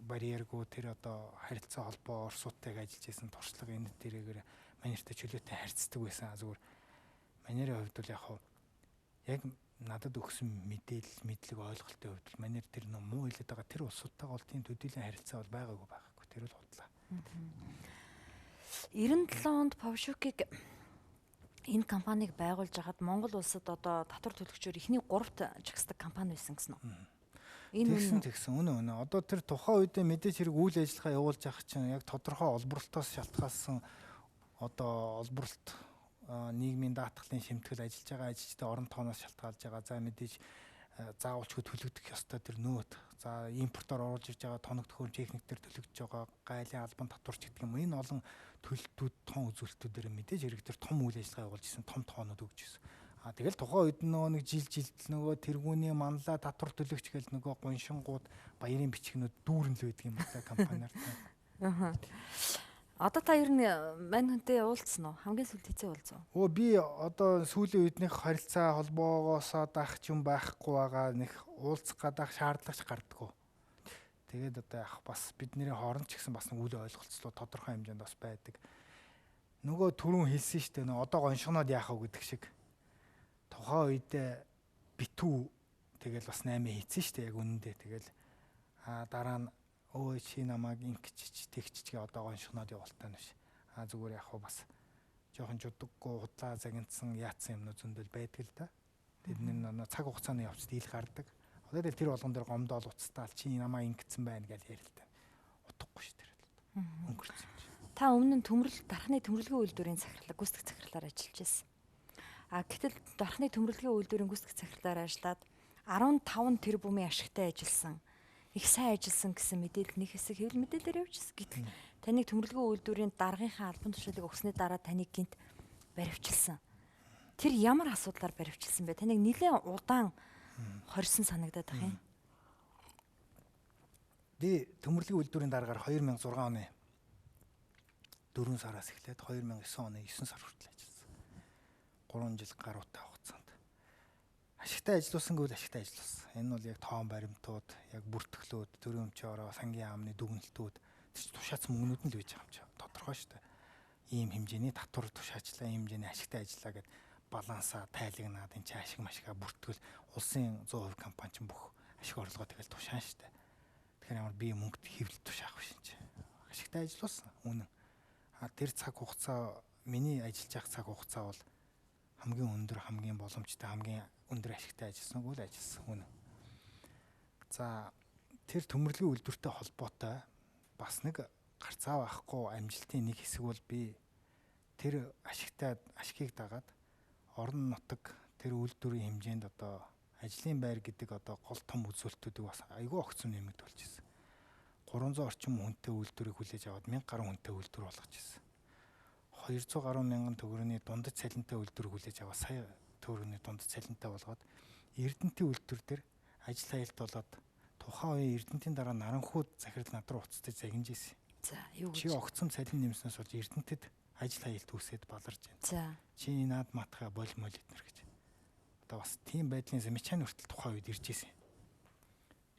барьергүй тэр одоо харилцаа холбоо Оросуудтайг ажиллаж байсан туршлага энэ дээрээгээр манертай чөлөөтэй харьцдаг байсан. Зүгээр манерийн хувьд бол яг надад өгсөн мэдлэг ойлголтын хувьд л манер тэр муу хэлээд байгаа тэр улсуудтайгаа бол тийм төдийлөн харилцаа бол байгаагүй. Тэр л худлаа. 97 онд PowerShock-ыг энэ компанийг байгуулж хагаад Монгол улсад одоо татвар төлөгчөөр эхний 3-т жагсдаг компани байсан гэсэн үү? Энэ тэгсэн үнэ. Одоо тэр тухайн үедээ мэдээж хэрэг үйл ажиллагаа явуулж явах чинь яг тодорхой олборлолтоос шалтгаалсан одоо олборлолт нийгмийн даатгалын шимтгэл ажиллаж байгаа ажилчдаа орон тооноос шалтгаалж байгаа. За мэдээж заавалчгүй төлөгдөх ёстой тэр нөөт. За импортоор оруулж ирж байгаа тоног төхөөрөмж техниктэр төлөгдөж байгаа гайлын албан татварч гэдэг юм. Энэ олон төлөлтүүд тон үзүүлэлтүүдээр мэдээж хэрэг тэр том үйл ажиллагаа явуулж исэн, том тоонууд өгч исэн. Тэгэл тухайн үед нэг жилд нөгөө тэргүүний манлаа татвар төлөгч гэл нөгөө гуншингууд баярын бичгнүүд дүүрэн л байдаг юм байна компаниар. Одоо та ер нь мань хүнтэй уулзсан уу? Хамгийн сүүлд хэзээ уулзав? Би одоо сүүлийн үед нэг харилцаа холбоогоосоо дах юм байхгүй байгаа нэг уулзах гадаах шаардлагач гардггүй. Тэгээд одоо яг бас бидний хооронд ч гэсэн бас нэг үл ойлголцлоо тодорхой хэмжээнд бас байдаг. Нөгөө түрүүн хэлсэн шүү дээ. Одоо гоншгоноод яах вэ гэдэг шиг. Тухайн үед битүү тэгэл бас 8 хийцэн шүү дээ яг үнэндээ. Тэгэл дараа нь өө чи намайг ингэч тэгчгээ одоо гоншгоноод явуултаа нүш. Зүгээр яг бас жоохон жудаггүй худлаа загинцсан яатсан юмнууд зөндөл байдаг л да. Тэдний цаг хугацааны явц дийл гардаг. Одоо тэр болгон дээр гомдоол уцтаал чи намайг ингэсэн байна гэж ярил та. Утгагүй ш тэр л. Өнгөрсөн юм чи. Та өмнө нь дархны төмөрлөгийн үйлдвэрийн захирлаг гүйцэтгэх захирлаар ажиллаж байсан. Гэтэл дархны төмөрлөгийн үйлдвэрийн гүйцэтгэх захирлаар ажиллаад 15 тэрбумын ашигтай ажилласан. Их сайн ажилласан гэсэн мэдээлэл нэг хэсэг хэвлэл мэдээлэлээр явжсэн. Гэтэл таныг төмөрлөгийн үйлдвэрийн даргынхаа албан тушаалыг өгснээ дараа таныг гинт баривчилсан. Тэр ямар асуудлаар баривчилсан бэ? Таныг нэлээд удаан хорьсон санагдаад байна юм. Би төмөрлөгийн үйлдвэрийн дараагаар 2006 оны 4 сараас эхлээд 2009 оны 9 сар хүртэл ажилласан. 3 жил гаруйтай хугацаанд. Ашигтай ажилласан гэвэл ашигтай ажилласан. Энэ бол яг тоон баримтууд, яг бүртгэлүүд, төрийн өмчийн ороо, сангийн яамны дүгнэлтүүд тушаацсан мөнгнүүд нь л байж байгаа юм чи. Тодорхой шүү дээ. Ийм хэмжээний татвар тушаачлаа, ийм хэмжээний ашигтай ажиллаа гэд балансаа тайлагнаад энэ чи ашиг машигаа бүртгэл улсын 100% компани ч бүх ашиг орлогоо тэгэл тушаан шүү дээ. Тэгэхээр ямар би мөнгөд хэвлэл тушаах биш юм чи. Ашигтай ажилласан үнэн. Тэр цаг хугацаа миний ажиллаж явах цаг хугацаа бол хамгийн өндөр, хамгийн боломжтой, хамгийн өндөр ашигтай ажилласан үйл ажилласан үнэн. За тэр төмөрлөгийн үйлдвэртэй холбоотой бас нэг гарцаа байхгүй амжилтын нэг хэсэг бол би тэр ашигыг дагаад орон нутаг тэр үйлдвэрийн хэмжээнд одоо ажлын байр гэдэг одоо гол том үзүүлэлтүүдийг бас айгүй огцом нэмэгдүүлж ирсэн. 300 орчим хүнтэй үйлдвэрийг хүлээж аваад 1000 гаруй хүнтэй үйлдвэр болгож ирсэн. 200 гаруй мянган төгрөгийн дундаж цалинтай үйлдвэр хүлээж аваад сая төгрөгийн дундаж цалинтай болгоод Эрдэнэтийн үйлдвэр дээр ажил хаялт болоод тухайн үеийн Эрдэнэтийн дараа Наранхууд захирал над руу уцтаж загинж ирсэн. За юу гэж? Чи огцом цалин нэмснээс болж Эрдэнэтэд ажил хаялт үүсээд баларж байна. За. Чи наад матхаа болмол эднэр гэж. Одоо бас тийм байдлын замчааны хүртэл тухайн үед ирж ирсэн.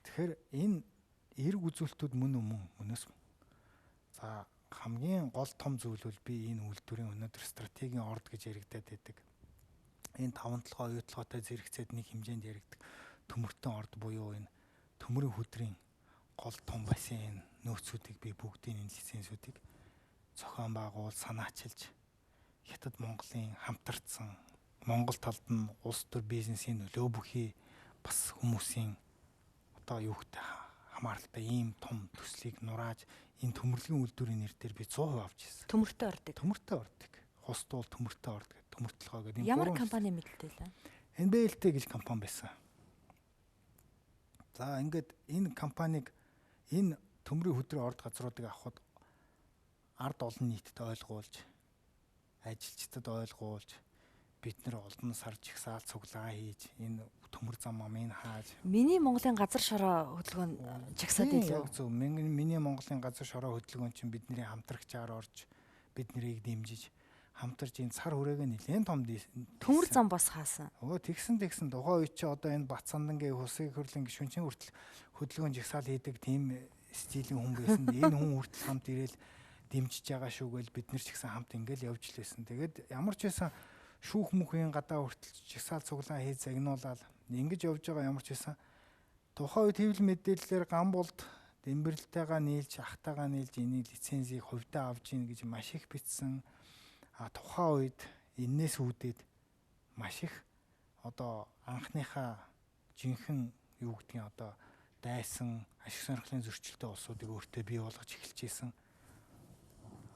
Тэгэхээр энэ эрг үзүүлэлтүүд мөнөөс мөн. За хамгийн гол том зүйл бол би энэ үйлдвэрийн өнөөдөр стратегийн орд гэж яригадаад байдаг. Энэ 5-7 оюутлоготой зэрэгцээд нэг хэмжээнд яригдаг төмөртөн орд буюу энэ төмөрийн хөдрийн гол том бассейн нөөцүүдийг би бүгдийн энэ лицензүүдийг зохион байгуул санаачилж Хятад Монголын хамтардсан Монгол талд нь улс төр бизнесийн нөлөө бүхий бас хүмүүсийн одоо юу гэдэг хамааралтай ийм том төслийг нурааж энэ төмөрлөгийн үйлдвэрийн нэр дээр би 100% авч ирсэн. Төмөртэй ордог. Төмөртэй ордог. Хус туул төмөртэй ордог. Төмөртлөгөө гэдэг Ямар компани мэдээлэл вэ? NBLT гэж компани байсан. За ингээд энэ компанийг энэ төмрийн хөдрийн орд газруудыг авахд ард олон нийтэд ойлгуулж, ажилчдад ойлгуулж, бид нэр олон сар жигсаал цуглаа хийж, энэ төмөр зам амыг хааж. Миний Монголын газар шороо хөдөлгөөнд жагсаад илүү. Яг зөв. Миний Монголын газар шороо хөдөлгөөн чинь бидний хамтрагчаар орж, бид нарыг дэмжиж, хамтарч энэ цар хүрээгээ нэлээд том төмөр зам бас хаасан. Тэгсэн тухайн үед чи одоо энэ Бацсандангийн Хусыг хөрлөн гişүнчийн хүртэл хөдөлгөөн жигсаал хийдэг тийм стилийн хүн байсан. Энэ хүн хүртэл хамт ирээл дэмжиж байгаа шүүгээл бид нар ч гэсэн хамт ингээл явж лээсэн. Тэгээд ямар ч байсан шүүх мөхийн гадаа хүртэл жигсаал цуглаан хийж загнуулаад ингэж явж байгаа ямар ч байсан тухайн үед хэвлэл мэдээллээр Гамболд Дэмбэрэлтэйгээ нийлж ахтайгаа нийлж энийг лицензийг хувьдаа авж ийн гэж маш их бичсэн. Тухайн үед энээс үүдээд маш их одоо анхныхаа жинхэнэ юу гэдгийг одоо дайсан ашиг сонирхлын зөрчилтэй улсуудыг өөртөө бий болгож эхэлж ийсэн.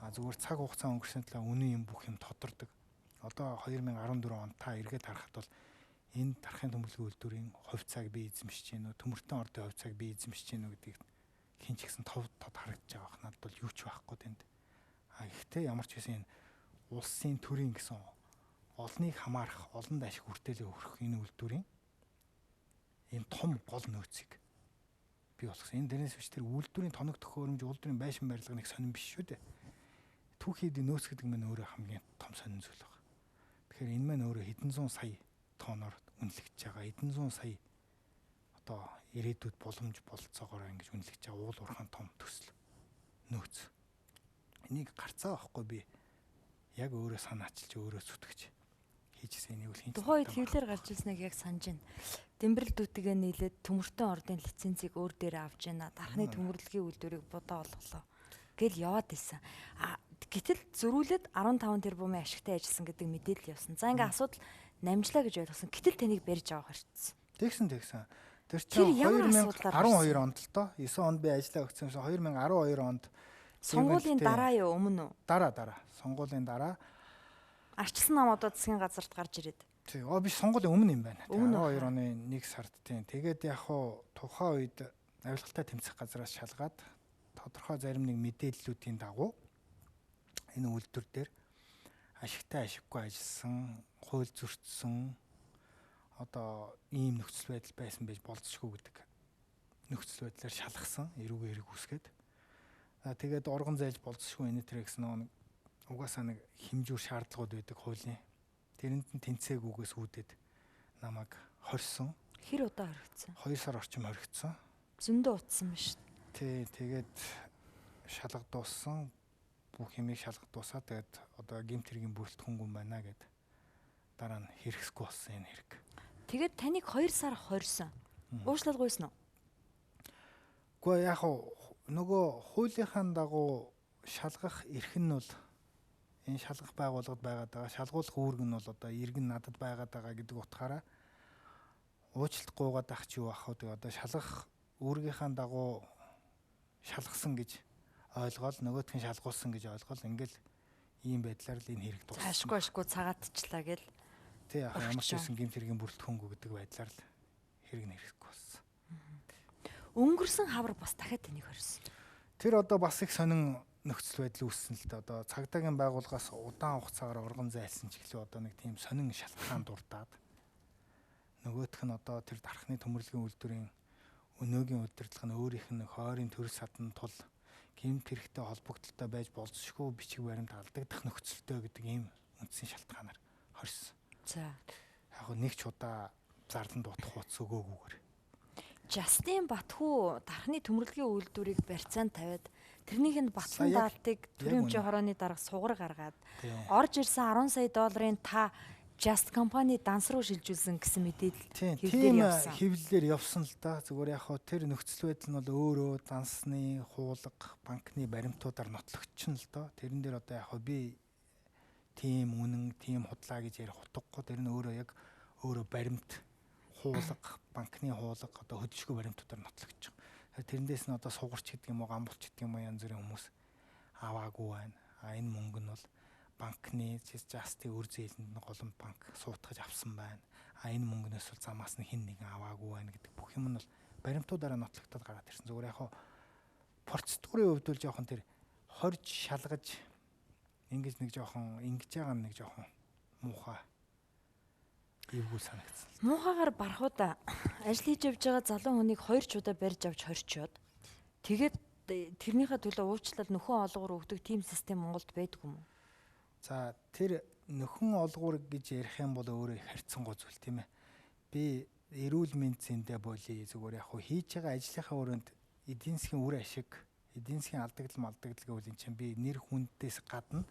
Зүгээр цаг хугацаа өнгөрсөн талаа үнэн юм бүх юм тодордог. Одоо 2014 онд та эргээд харахад бол энэ дарахын төмөрлөгийн үйлдвэрийн хувьцааг бий эзэмшиж гэнэ үү, төмөртөө ордын хувьцааг бий эзэмшиж гэнэ үү гэдгийг хин ч гэсэн тод харагдаж байгаа бах надад бол юу ч байхгүй тэнд. Гэхдээ ямар ч байсан энэ улсын төрийн гэсэн олныг хамаарах, олонд ашиг хүртээлээ өргөх энэ үйлдвэрийн энэ том гол нөөцийг бий болгосон. Энэ дээрээс биш тэр үйлдвэрийн тоног төхөөрөмж, үйлдвэрийн байшин барилга нэг сонирн биш шүү дээ. Түүхийд нөөц гэдэг нь өөрөө хамгийн том сонирн зүйл байна. Тэгэхээр энэ маань өөрөө хэдэн зуун сая тоноор үнэлэгдэж байгаа. Хэдэн зуун сая одоо ирээдүйд боломж бололцоогоор ингэж үнэлэгдэж байгаа уул уурхайн том төсөл нөөц. Энийг гарцаа авахгүй би яг өөрөө санаачилж өөрөө зүтгэж хийжсэн энийг л хийж. Тухайн үед хэвлэлээр гарч ирснийг яг санаж байна. Дэмбэрэл дүүтэйгээ нийлээд төмөртөө ордын лицензийг өөр дээр авч яана. Дархны төмөрлөгийн үйлдвэрийг бодоо олголоо гэл яваад исэн. Гэтэл зөрүүлээд 15 тэрбумын ашигтай ажилласан гэдэг мэдээлэл явсан. За ингээ асуудал намжлаа гэж ойлгосон. Гэтэл таныг барьж авах хэрэгцсэн. Тэгсэн. Тэр чинь 2012 онд л доо 9 онд би ажиллаа өгсөн. 2012 онд сонгуулийн дараа юу өмнө үү? Дараа. Сонгуулийн дараа арчилсан намуудад засгийн газарт гарч ирээд. Тий, биш сонгуулийн өмнө юм байна. 12 оны 1 сард тийм. Тэгээд яг хуу тухайн үед авилгалтай тэмцэх газраас шалгаад тодорхой зарим нэг мэдээллүүдийн дагуу энэ үйлдвэр дээр ашигтай ашиггүй ажилласан, хууль зөрчсөн одоо ийм нөхцөл байдал байсан байж болцсохгүй гэдэг нөхцөл байдлаар шалгасан, эрүүгээ хэрэг үсгээд. Тэгээд оргон зайлж болцсохгүй энэ төр гэсэн нэг угаасаа нэг хэмжүүр шаардлагууд байдаг хуулийн. Тэрэнд нь тэнцээгүйгээс үүдээд намайг хорьсон. Хэр удаа хоригдсан? 2 сар орчим хоригдсан. Зөндөө утсан биш. Тий, тэгээд шалга дууссан. Бүх юмыг шалгах дуусаа тэгээд одоо гэмт хэргийн бүрэлдэхүүнгүй байна гэд дараа нь хэрэгсэхгүй болсон энэ хэрэг. Тэгээд таныг 2 сар хорьсон. Уушлалгүйсэн үү? Гэхдээ яг нөгөө хуулийнхаа дагуу шалгах эрх нь бол энэ шалгах байгууллагад байгаад байгаа. Шалгуулах үүрэг нь бол одоо иргэн надад байгаад байгаа гэдэг утгаараа уучлалт гуугаад ах чи юу ах вэ? Одоо шалгах үүргийнхаа дагуу шалгасан гэж ойлгоол нөгөөдх нь шалгуулсан гэж ойлгоол ингээл ийм байдлаар л энэ хэрэг дууссан. Ашгүй цагаатчлаа гэл. Тий яг ямар ч байсан гэмт хэргийн бүрэлдэхүүнгүй гэдэг байдлаар л хэрэг нэрэхгүй болсон. Өнгөрсөн хавар бас дахиад тэнийг хорьсон. Тэр одоо бас их сонин нөхцөл байдал үүссэн л дээ. Одоо цагдаагийн байгууллагаас удаан хугацаагаар оргон зайлсан ч гэлээ одоо нэг тийм сонин шалтгаан дурдаад нөгөөх нь одоо тэр дархны төмөрлөгийн үйлдвэрийн өнөөгийн удирдлага нь өөрийнх нь хойрын төр садан тул гэмт хэрэгтэй холбогдолтой байж болзошгүй бичиг баримт алдагдах нөхцөлтэй гэдэг ийм үндсэн шалтгаанаар хорьсон. За. Яг нэг ч удаа зарлан дутах хуц өгөөгүйгээр. Жастин Батхүү дархны төмөрлөгийн үйлдвэрийг барьцаанд тавиад тэрнийх нь Батхан даалтыг төрөмжийн хорооны дарга сугар гаргаад орж ирсэн 10 сая долларын та Just компани данс руу шилжүүлсэн гэсэн мэдээлэл Тийм хэвлэлээр явсан. хэвлэлээр явсан л да. Зүгээр яг хоо тэр нөхцөл байдал нь бол өөрөө дансны хуулга, банкны баримтуудаар нотлогдчихно л доо. Тэрэн дээр одоо яг хоо би тийм үнэн, тийм худлаа гэж ярих утгагүй. Тэр нь өөрөө яг өөрөө баримт, хуулга, банкны хуулга одоо хөдөлгөөн баримтуудаар нотлогдчих. Тэрнээс нь одоо сугарч гэдэг юм уу, гамболч гэдэг юм уу янз бүрийн хүмүүс аваагүй байна. Энэ мөнгө нь бол банкны Just-ийн үр зээлэнд нь голомт банк суутгаж авсан байна. Энэ мөнгнөөс бол замаас нь хэн нэгэн аваагүй байна гэдэг бүх юм нь бол баримтуудаараа нотлогдоод гараад ирсэн. Зүгээр яг процедурын хувьд бол жоохон тэр хорж шалгаж ингэж нэг жоохон ингэж байгаа нэг жоохон муухай эвгүй санагдсан. Муухайгаар барахуда ажил хийж явж байгаа залуу хүнийг 2 удаа барьж авч хорчоод тэгээд тэрнийхээ төлөө уучлал нөхөн олгоор өгдөг тийм систем Монголд байдаг юм уу? За тэр нөхөн олгуур гэж ярих юм бол өөрөө их харьцангуй зүйл тийм ээ. Би эрүүл мэнд зэндэ болий зүгээр яг хийж байгаа ажлынхаа өрөөнд эдийн засгийн үр ашиг, эдийн засгийн алдагдал гэвэл энэ чинь би нэр хүндээс гадна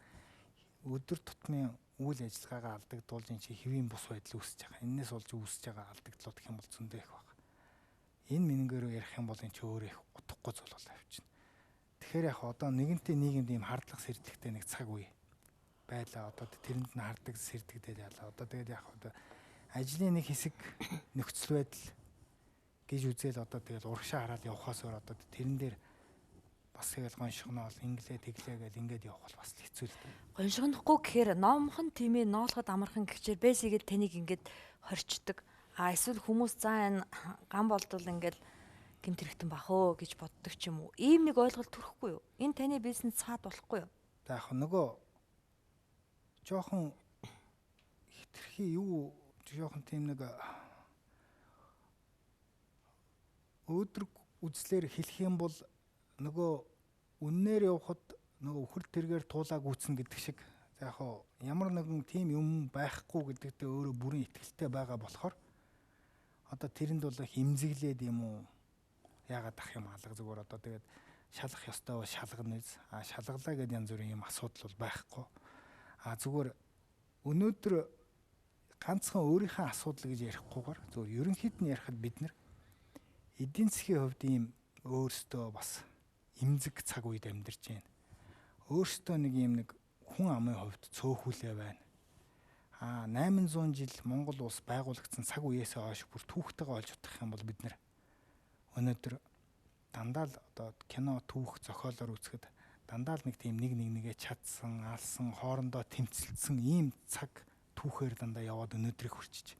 өдөр тутмын үйл ажиллагаагаа алдагдуулж энэ чинь хэвийн бус байдал үүсэж байгаа. Эннээс болж үүсэж байгаа алдагдлууд гэх юм бол зөндөө их байна. Энэ минийгээр ярих юм бол энэ чинь өөрөө их утгагүй зүйл болоо явчихна. Тэгэхээр яг одоо нэгэнтээ нийгэмд ийм хардлага сэрдэлтэй нэг цаг үе байлаа. Одоо тэрэнд нь хардаг сэрдэгдээд ялаа. Одоо тэгээд яг одоо ажлын нэг хэсэг нөхцөл байдал гэж үзэл одоо тэгээд урагшаа хараад явахаас өөр одоо тэрэн дээр бас тэгэл гоншгоноо бол инглээ тэглээ гэл ингээд явах бол бас хэцүү л дээ. Гоншгонохгүй гэхээр номхон тиймээ ноолоход амархан гихчээр бэсигээд таныг ингээд хорчдөг. Эсвэл хүмүүс за энэ гам болдвол ингээд гэмт хэрэгтэн бах өө гэж боддог ч юм уу. Ийм нэг ойлголт төрөхгүй юу? Энэ таны бизнес цаад болохгүй юу? За яг нөгөө жоохон хитрхи юу жоохон тийм нэг өөдрөг үзлэр хэлэх юм бол нөгөө үннээр явхад нөгөө үхэр тэргээр туулааг үүснэ гэдэг шиг яг ямар нэгэн тийм юм байхгүй гэдэгтээ өөрөө бүрэн итгэлтэй байгаа болохоор одоо тэрэнд бол их имзэглээд юм уу яагаад ах юм алга зүгээр одоо тэгээд шалгах ёстой бол шалгана үз. Шалгалаа гэдэг янз бүрийн юм асуудал бол байхгүй. Зүгээр өнөөдөр ганцхан өөрийнхөө асуудал гэж ярихгүйгээр зүгээр ерөнхийд нь ярихад бид нар эдийн засгийн хувьд ийм өөрсдөө бас имзэг цаг үед амьдарч байна. Өөрсдөө нэг ийм нэг хүн амын хувьд цөөхүүлээ байна. 800 жил Монгол улс байгуулагдсан цаг үеэсээ хойш бүр түүхтэйгээ олж утгах юм бол бид нар өнөөдөр дандаа л одоо кино түүх зохиолоор үзэхэд дандаа л нэг тийм нэгээ чадсан, алсан, хоорондоо тэмцэлсэн ийм цаг түүхээр дандаа яваад өнөөдрийг хүрчиж.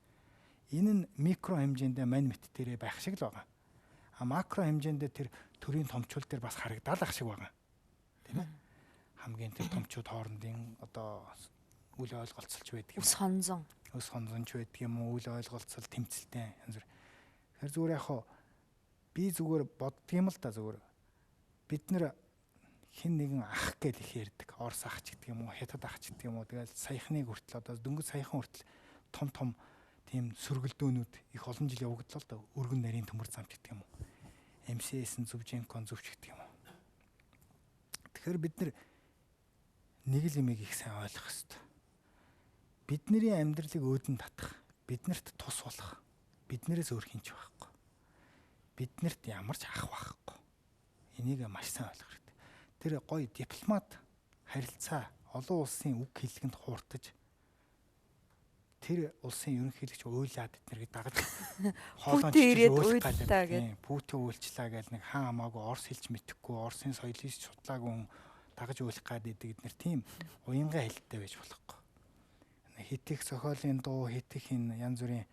Энэ нь микро хэмжээндээ мань мэт дээрээ байх шиг л байгаа. Макро хэмжээндээ тэр төрийн томчууд дээр бас харагдаад ах шиг байгаа. Тийм ээ. Хамгийн тэр томчууд хоорондын одоо үл ойлголцолч байдаг юм. Өс хонзонч байдаг юм уу, үл ойлголцол тэмцэлтэй янз бүр. Тэгэхээр зүгээр яг би зүгээр боддгийм л та зүгээр. Бид нэр хэн нэгэн ах гэж их ярьдаг. Орос ах ч гэдэг юм уу, хятад ах ч гэдэг юм уу. Тэгэл саяхныг хүртэл одоо дөнгөж саяхан хүртэл том тийм сөргөлдөөнүүд их олон жил явагдлаа л да. Өргөн нарийн төмөр замч гэдэг юм уу. МСС-н Зүвженкон зүвч гэдэг юм уу. Тэгэхээр бид нэг л юмыг их сайн ойлгох хэрэгтэй. Бидний амьдралыг өөдөн татах, биднэрт тус болох, биднэрээс өөр хинч байхгүй. Биднэрт ямар ч ах байхгүй. Энийг маш сайн ойлгох хэрэгтэй. Тэр гоё дипломат харилцаа олон улсын үг хэллэгэнд хууртаж тэр улсын ерөнхийлөгч уйлаад эднэрийг дагаж хоолоонч уйлаа гэдэг. Путин уйлчлаа гэж нэг хаан хамаагүй орс хэлж мэдэхгүй, орсын соёлыг судлаагүй дагаж уйлах гад эдэг эднэр тийм уянгаа хэлттэй байж болохгүй. Хитэх зохиолын дуу, хитэх энэ янз бүрийн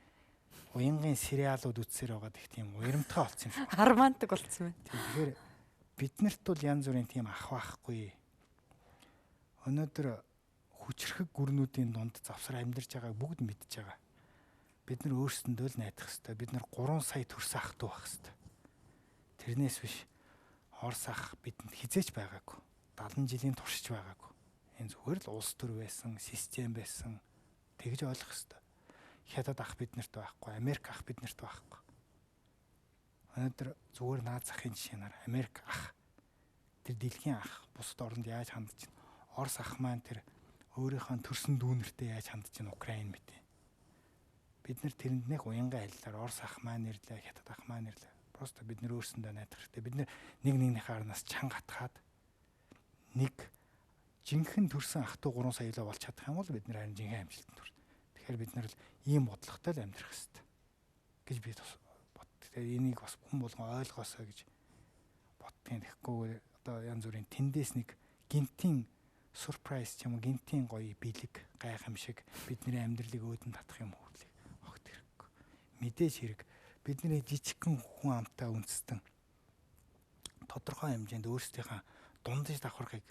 уянгийн сериалууд үзсээр байгаад их тийм уярамтгай болсон юм шиг. Романтик болсон байна. Тэгэхээр биднэрт бол янз бүрийн тийм ах байхгүй. Өнөөдөр хүчрхэг гүрнүүдийн дунд завсар амьдарч байгааг бүгд мэдж байгаа. Бид нар өөрсдөндөө л найдах хэрэгтэй. Бид нар 3 сая төрсөн ах トゥ байх хэрэгтэй. Тэрнээс биш Орос ах бидэнд хизээч байгаагүй. 70 жилийн туршиж байгаагүй. Энэ зүгээр л улс төр байсан, систем байсан. Тэгж ойлгох хэрэгтэй. Хятад ах биднэрт байхгүй, Америк ах биднэрт байхгүй. Өнөөдөр зүгээр наад захын жишээнээр Америк ах тэр дэлхийн ах бусад оронд яаж хандж байна? Орос ах маань тэр өөрийнхөө төрсөн дүүнэртэй яаж хандж байна Украин мэт. бид нар тэрэнд нэг уянгаа хэллээр Орос ах маань ирлээ, Хятад ах маань ирлээ. Просто бид нар өөрсөндөө найдах хэрэгтэй. Бид нар нэг нэгнийхээ араас чанга атгаад нэг жинхэнэ төрсэн ах トゥ 3 сая илүү болж чадах юм бол бид нар харин жинхэнэ амжилтанд хүрнэ. Тэгэхээр бид нар л ийм бодлоготой л амьдрах хэрэгтэй гэж би бод. Тэгэхээр энийг бас хүн болгон ойлгоосоо гэж боддгийн. Тэгэхгүй одоо янз бүрийн тэндээс нэг гинтийн surprise ч юм уу, гинтийн гоё бэлэг гайхамшиг бидний амьдралыг өөдөн татах юм хүрлийг огт хэрэггүй. Мэдээж хэрэг бидний жижигхэн хүн амтай үндэстэн тодорхой хэмжээнд өөрсдийнхээ дундаж давхархыг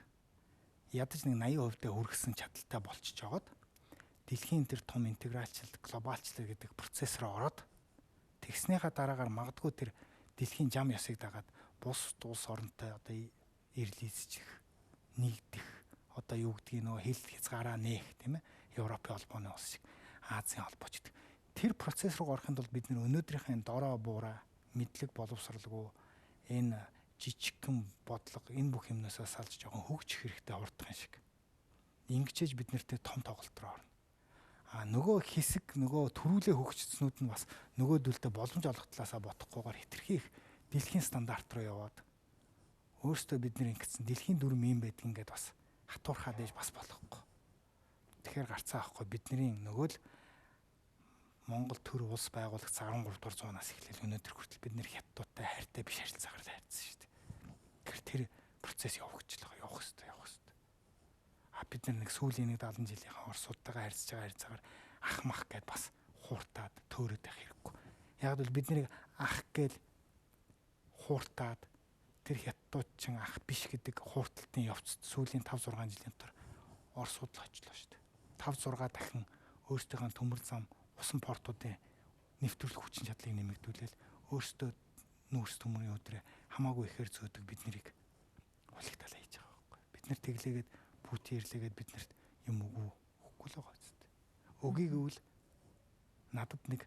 ядаж нэг 80% хүргэсэн чадaltaй болчихж жагаад дэлхийн тэр том интегралчлалт, глобалчлал гэдэг процесс руу ороод тэгснийхаа дараагаар магадгүй тэр дэлхийн зам ёсыг дагаад бус улс оронтой одоо ирлийзчих, нэгдэх, одоо юу гэдгийг нөгөө хил хязгаараа нээх тийм ээ, Европын холбооны улс шиг, Азийн холбооч гэдэг. Тэр процесс руу орохын тулд бид нэр өнөөдрийнхээ дороо буураа, мэдлэг боловсралгүй энэ жижигхэн бодлого энэ бүх юмнасаа салж жоохон хөгжих хэрэгтэй хурдхан шиг. Ингэжээж бид нартэй том тоглолт руу орно. Нөгөө хэсэг нөгөө төрүүлээ хөгжсөнүүд нь бас нөгөөдөлдөө боломж олох талаасаа бодохгүйгээр хэтэрхий их дэлхийн стандарт руу яваад өөрөөсөө бид нар ингэсэн дэлхийн дүрм юм байдаг ингээд бас хатуурхаад ээж бас болохгүй. Тэгэхээр гарцаа авахгүй бидний нөгөө л Монгол төр улс байгуулагч 13 дугаар зуунаас эхлээл өнөөдөр хүртэл бид нэр хятадтай хайртай биш харилцаагаар хайрцсан шүү дээ. Тэгэхээр тэр процесс явах хэрэгтэй. Бид нар нэг сүүлийн 70 жилийнхаа Оросуудтайгаа харьцаж байгаа харьцаагаар ах мах гэд бас хууртаад төөрөөд байх хэрэггүй. Яг л бид нарыг ах гээл хууртаад тэр хятадчин ах биш гэдэг хуурталтын явцад сүүлийн 5 6 жилийн дотор Оросууд л очлоо шүү дээ. 5 6 дахин өөрсдийнхөө төмөр зам усан портуудын нэвтрүүлэх хүчин чадлыг нэмэгдүүлээл өөрсдөө нүүрс төмөрийн өдрөө хамаагүй ихээр зөөдөг бид нарыг хулагталаа хийж байгаа байхгүй. Бид нар тэглээгээд Путин ирлээгээд биднэрт юм өгөхгүй л байгаа зү. Өгийг гэвэл надад нэг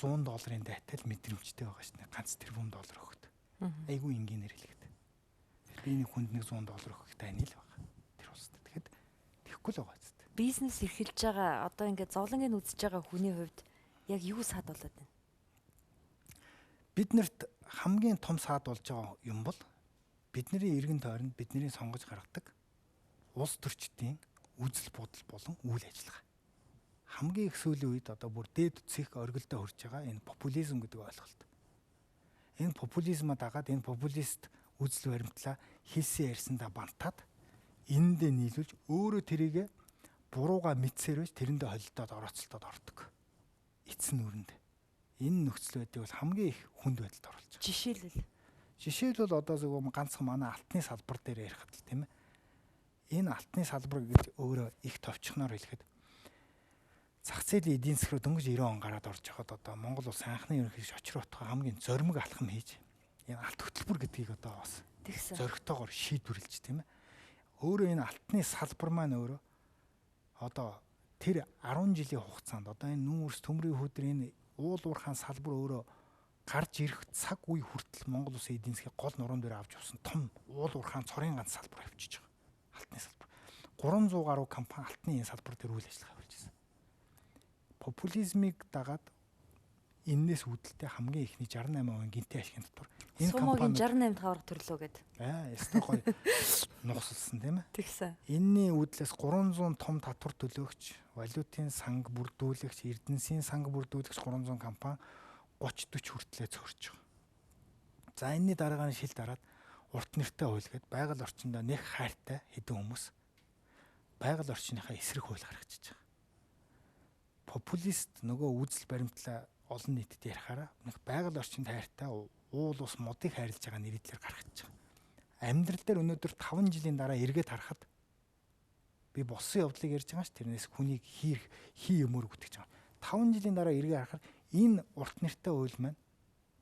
$100 дайтал мэдрэмжтэй байгаа шнэ. Ганц тэрбум доллар өгөхөд. Айгүй энгийнээр хэлгээд. Би нэг хүнд нэг $100 өгөх тань л байгаа. Тэр улсад. Тэгэхэд тэхгүй л байгаа зү. Бизнес эрхэлж байгаа одоо ингээд зовлонгийн үзэж байгаа хүний хувьд яг юу саад болоод байна? Биднэрт хамгийн том саад болж байгаа юм бол бидний эргэн тойронд бидний сонгож гаргадаг улс төрчдийн үзэл бодол болон үйл ажиллагаа. Хамгийн их сүүлийн үед одоо бүр дээд үсэх оргилдоо хүрч байгаа энэ популизм гэдэг ойлголт. Энэ популизмаа дагаад энэ популист үзэл баримтлаа хэлсэн ярьсандаа бантаад энэндээ нийлүүлж өөрөө тэрийг бурууга мэдсээр байж тэрэндээ холилдоод орооцолтоод ордог. Эцэн нүрэнд. Энэ нөхцөл байдгийг бол хамгийн их хүнд байдалд оруулж байгаа. Жишээлбэл одоо зөвхөн ганцхан манай алтны салбар дээр ярихад л тийм ээ. Энэ алтны салбар гэж өөрөө их товчхоноор хэлэхэд зах зээлийн эдийн засаг руу дөнгөж 90 он гараад орж байхад одоо Монгол улс анхны ерөнхийлөгч очроо утгаа хамгийн зоримог алхам хийж энэ алт хөтөлбөр гэдгийг одоо бас зоригтойгоор шийдвэрлэж тийм ээ. Өөрөө энэ алтны салбар маань өөрөө одоо тэр 10 жилийн хугацаанд одоо энэ нүүрс төмрийн хөдөр энэ уул уурхаан салбар өөрөө гарч ирэх цаг үе хүртэл Монгол улсын эдийн засгийн гол нуруунд дээр авч явсан том уул уурхаан цорын ганц салбар авчиж байгаа. Алтны салбар. 300 гаруй компани алтны энэ салбар дээр үйл ажиллагаа явуулж байна. Популизмыг дагаад энэс үүдэлтэй хамгийн ихний 68% гинтийн ашигын дотор энэ компани 68 таарах төрлөө гэдэг. Ястаа гоё нугсалсан тийм ээ. Тэгсэн. Энэний үүдлээс 300 том татвар төлөөгч, валютын санг бүрдүүлэгч, эрдэнсийн санг бүрдүүлэгч 300 компани 30-40 хүртлээр цөөрч байгаа. За энэний дараагаар шил дараад урт нэртэй хууль гээд байгаль орчиндөө нэг хайртай хэдэн хүмүүс байгаль орчныхаа эсрэг хууль гаргачихж байгаа. Популист нөгөө үзэл баримтлаа олон нийтэд ярихаараа нэг байгаль орчинд хайртай уул ус модыг хайрлаж байгаа нэрийдлэр гаргачихж байгаа. Амьдрал дээр өнөөдөр 5 жилийн дараа эргээд харахад би болсон явдлыг ярьж байгаа ш тэрнээс хүнийг хий өмөр güтгэж байгаа. 5 жилийн дараа эргээд харахад энэ урт нэртэй хууль маань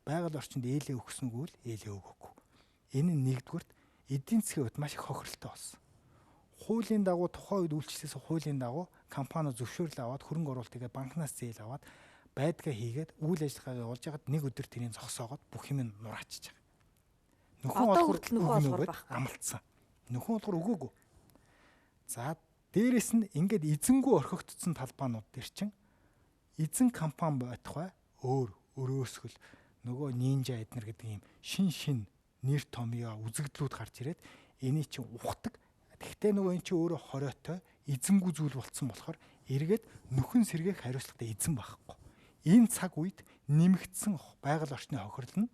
байгаль орчинд ээлээ өгсөнгөө л ээлээ өгөөгүй. Энэ нь нэгдүгürt эдийн засгийн хувьд маш их хохиролтой болсон. Хуулийн дагуу тухайн үед үйлчлэлээс хуулийн дагуу компани зөвшөөрөл аваад хөрөнгө оруулалтыг банкнаас зээл аваад байдгаа хийгээд үйл ажиллагаа явуулж байгаад нэг өдөр тэрийг зогсоогоод бүх юм нураачиж байгаа. Нөхөн болохоор амлцсан. Нөхөн болохоор өгөөгүй. За дээрэс нь ингээд эзэнгүү орхигдсон талбаанууд дээр чинь эзэн компани байтугай өрөөсгөл нөгөө нинжа эднэр гэдэг ийм шин нэр томьёо үзэгдлүүд гарч ирээд энийг чинь ухдаг. Тэгвэл нөгөө эн чинь өөрөө хориотой эзэнгүй зүйл болцсон болохоор эргээд нөхөн сэргээх хариуцлагатай эзэн байхгүй. Энэ цаг үед нэмэгдсэн байгаль орчны хохирол нь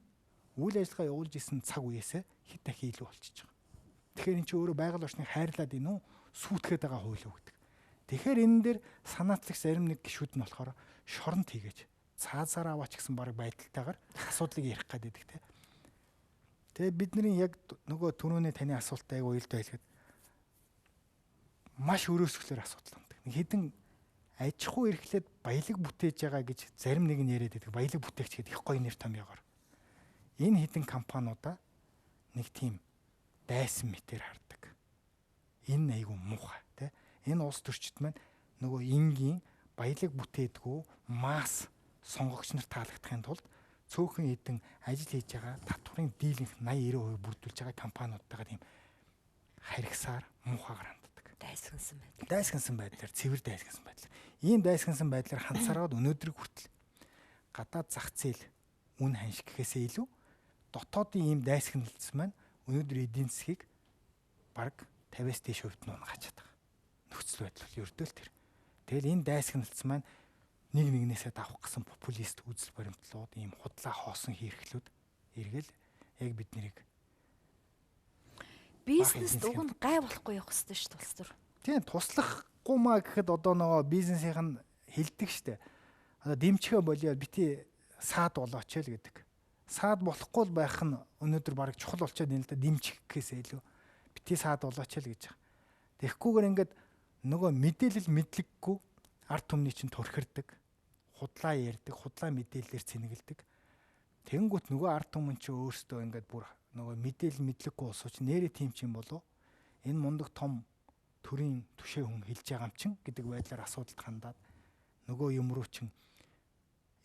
үйл ажиллагаа явуулж исэн цаг үеэсээ хэд дахин илүү болчихж байгаа. Тэгэхээр эн чинь өөрөө байгаль орчныг хайрлаад ийн үү, сүйтгэхэд байгаа хууль үү гэдэг. Тэгэхээр энэ дээр санаатлагч зарим нэг гишүүд нь болохоор шоронд хийгээж цаазаар аваач гэсэн баг байдалтайгаар асуудлыг ярих гэдэг те. Тэгээ бидний яг нөгөө түрүүний таны асуултаа айгу уйлд байлгаад маш өрөөсгөлөөр асуудал хамдаг. Нэг хэдэн аж ахуй эрхлээд баялаг бүтээж байгаа гэж зарим нэг нь яриад байдаг. Баялаг бүтээгч гэдэг их гоё нэр томьёогоор. Энэ хэдэн компаниудаа нэг тийм дайсан мэтээр хардаг. Энэ айгу муухай тий. Энэ улс төрчид маань нөгөө энгийн баялаг бүтээдгүү масс сонгогч нар таалагдахын тулд цөөхөн хэдэн ажил хийж байгаа татварын дийлэнх 80-90% бүрдүүлж байгаа компаниудтайгаа тийм харьгасаар муухайгаар ханддаг. Дайсгансан байдлаар цэвэр дайсгансан байдлаар. Ийм дайсгансан байдлаар ханцаараад өнөөдрийг хүртэл гадаад зах зээл үн ханшиг гэхээсээ илүү дотоодын ийм дайсгналц маань өнөөдөр эдийн засгийг бараг 50-аас дээш хувьд нь унгаач чадах. Нөхцөл байдал бол ердөө л тэр. Тэгэл энэ дайсгналц маань нэг нэгнээсээ давах гэсэн популист үзэл баримтлууд, ийм худлаа хоосон хийрхлүүд эргэл яг бид нарыг бизнест уг нь гай болохгүй явах хэрэгтэй шүү дээ улс төр. Тийм туслахгүй маа гэхэд одоо нөгөө бизнесийнх нь хилдэг штэ. Одоо дэмчгээ болио бити саад болооч л гэдэг. Саад болохгүй байх нь өнөөдөр баг чухал болчиход энэ л да дэмжих гэхээсээ илүү бити саад болооч л гэж байгаа. Тэгэхгүйгээр ингээд нөгөө мэдээлэл мэдлэггүй ард түмний чинь турхирдаг, худлаа ярьдаг, худлаа мэдээлэлээр цэнгэлдэг. Тэнгүүт нөгөө ард түмэн чинь өөрсдөө ингээд бүр нөгөө мэдээлэл мэдлэггүй улсууч нэрээ тийм ч юм болов энэ мундаг том төрийн түшээ хүн хэлж байгаа юм чин гэдэг байдлаар асуудалд хандаад нөгөө юм руу чин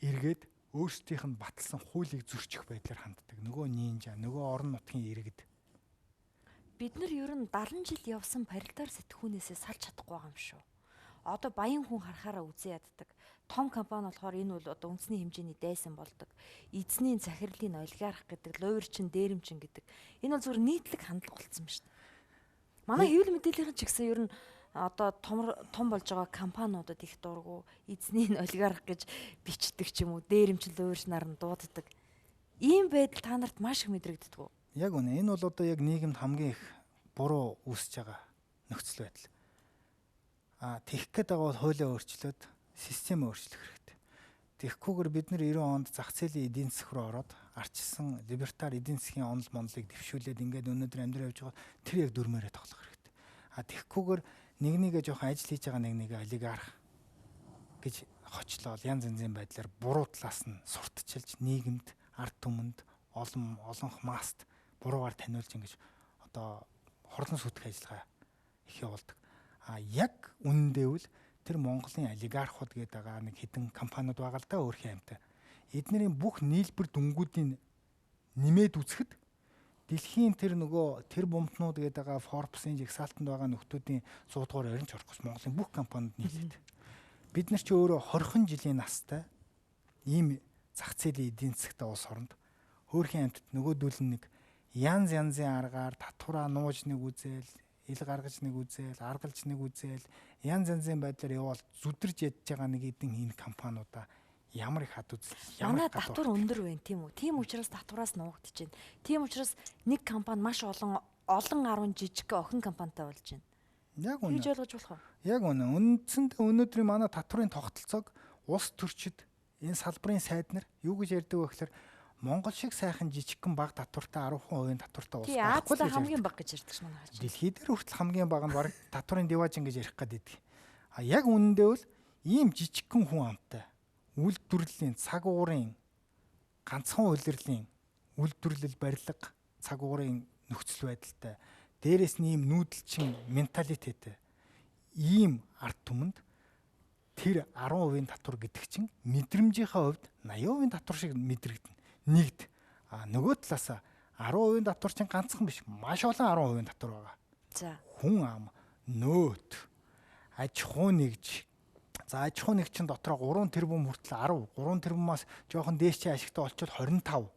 эргээд өөрсдийнх нь баталсан хуулийг зөрчих байдлаар ханддаг. Нөгөө нинжа, нөгөө орон нутгийн иргэд. Бид нар ер нь 70 жил явсан парилдар сэтгүүнээсээ салж чадахгүй байгаа юм шүү. Одоо баян хүн харахаараа үзэн яддаг. Том компани болохоор энэ бол одоо үндэсний хэмжээний дайсан болдог. Эзний захирлын олигарх гэдэг, луурчин, дээрэмчин гэдэг. Энэ бол зүгээр нийтлэг хандлага болсон юм шүү дээ. Манай хэвлэл мэдээллийн ч гэсэн ер нь одоо том болж байгаа компаниудад их дургу эзний олигарх гэж бичдэг ч юм уу, дээрэмчин, луурчнаар нь дууддаг. Ийм байдал та нарт маш их мэдрэгддэг үү? Яг үнэ. Энэ бол одоо яг нийгэмд хамгийн их буруу үүсэж байгаа нөхцөл байдал. Тэгэх гээд байгаа бол хуулиа өөрчлөөд систем өөрчлөх хэрэгтэй. Тэгэхгүйгээр бид нар 90 онд зах зээлийн эдийн засаг руу ороод арчсан либертар эдийн засгийн онол монлыг дэвшүүлээд ингээд өнөөдөр амьдрал явж байгаа тэр яг дүрмээрээ тоглох хэрэгтэй. Тэгэхгүйгээр нэгнийгээ жоохон ажил хийж байгаа нэгнийгээ олигарх гэж хочлол янз янзын байдлаар буруу талаас нь сурталчилж нийгэмд ард түмэнд олонх масст буруугаар таниулж ингэж одоо хорлон сүтгэх ажиллагаа их явуулдаг. Яг үнэндээ үл тэр Монголын олигархууд гэдэг байгаа нэг хэдэн компаниуд байгаа л да өөрхийн аймтай. Эднэрийн бүх нийлбэр дүнгуудын нэмээд үзэхэд дэлхийн тэр бомтнууд гэдэг байгаа Forbes-ийн жагсаалтанд байгаа нөхдүүдийн 100 дугаар орин орохгүйс Монголын бүх компаниуд нийлээд. Бид нар ч өөрөө 20 жилийн настай ийм зах зээлийн эдийн засгтай улс оронд өөрхийн аймтад нөгөөдөл нэг янз янзын аргаар татвараа нууж нэг үзэл, ил гаргаж нэг үзэл, аргалж нэг үзэл, янз янзын байдлаар явбал зүдэрж ядж байгаа нэг эдэн энэ компаниудаа ямар их хад үзэл. Манай татвар өндөр байна тийм үү? Тийм учраас татвараас нуугдж байна. Тийм учраас нэг компани маш олон 10 жижиг охин компанитай болж байна. Яг үнэ. Хийж ойлгож болох уу? Яг үнэ. Үндсэндээ өнөөдрийн манай татварын тогтолцоог улс төрчид энэ салбарын сайд нар юу гэж ярьдаг вэ гэхээр Монгол шиг сайхан жижигхэн бага татвартай 10% татвартай улс байхгүй л хамгийн бага гэж ярьдаг ш манай хаач. Дэлхийд дээр хүртэл хамгийн бага нь баг татварын диважин гэж ярих гэдэг. Яг үнэндээ бол ийм жижигхэн хүн амтай үйлдвэрлэлийн цаг уурын ганцхан улирлын үйлдвэрлэл барилга цаг уурын нөхцөл байдалтай дээрээс нь ийм нүүдэлчин менталитэтэй ийм ард түмэнд тэр 10% татвар гэдэг чинь мэдрэмжийнхээ хувьд 80% татвар шиг мэдрэгдэнэ. Нэгд нөгөө талаасаа 10% татвар чинь ганцхан биш маш олон 10% татвар байгаа. За хүн ам нөөт аж ахуй нэгж За аж ахуй нэгчин дотроо 3 тэрбум хүртэл 10, 3 тэрбумаас жоохон дээш чи ашигтай болчиход 25.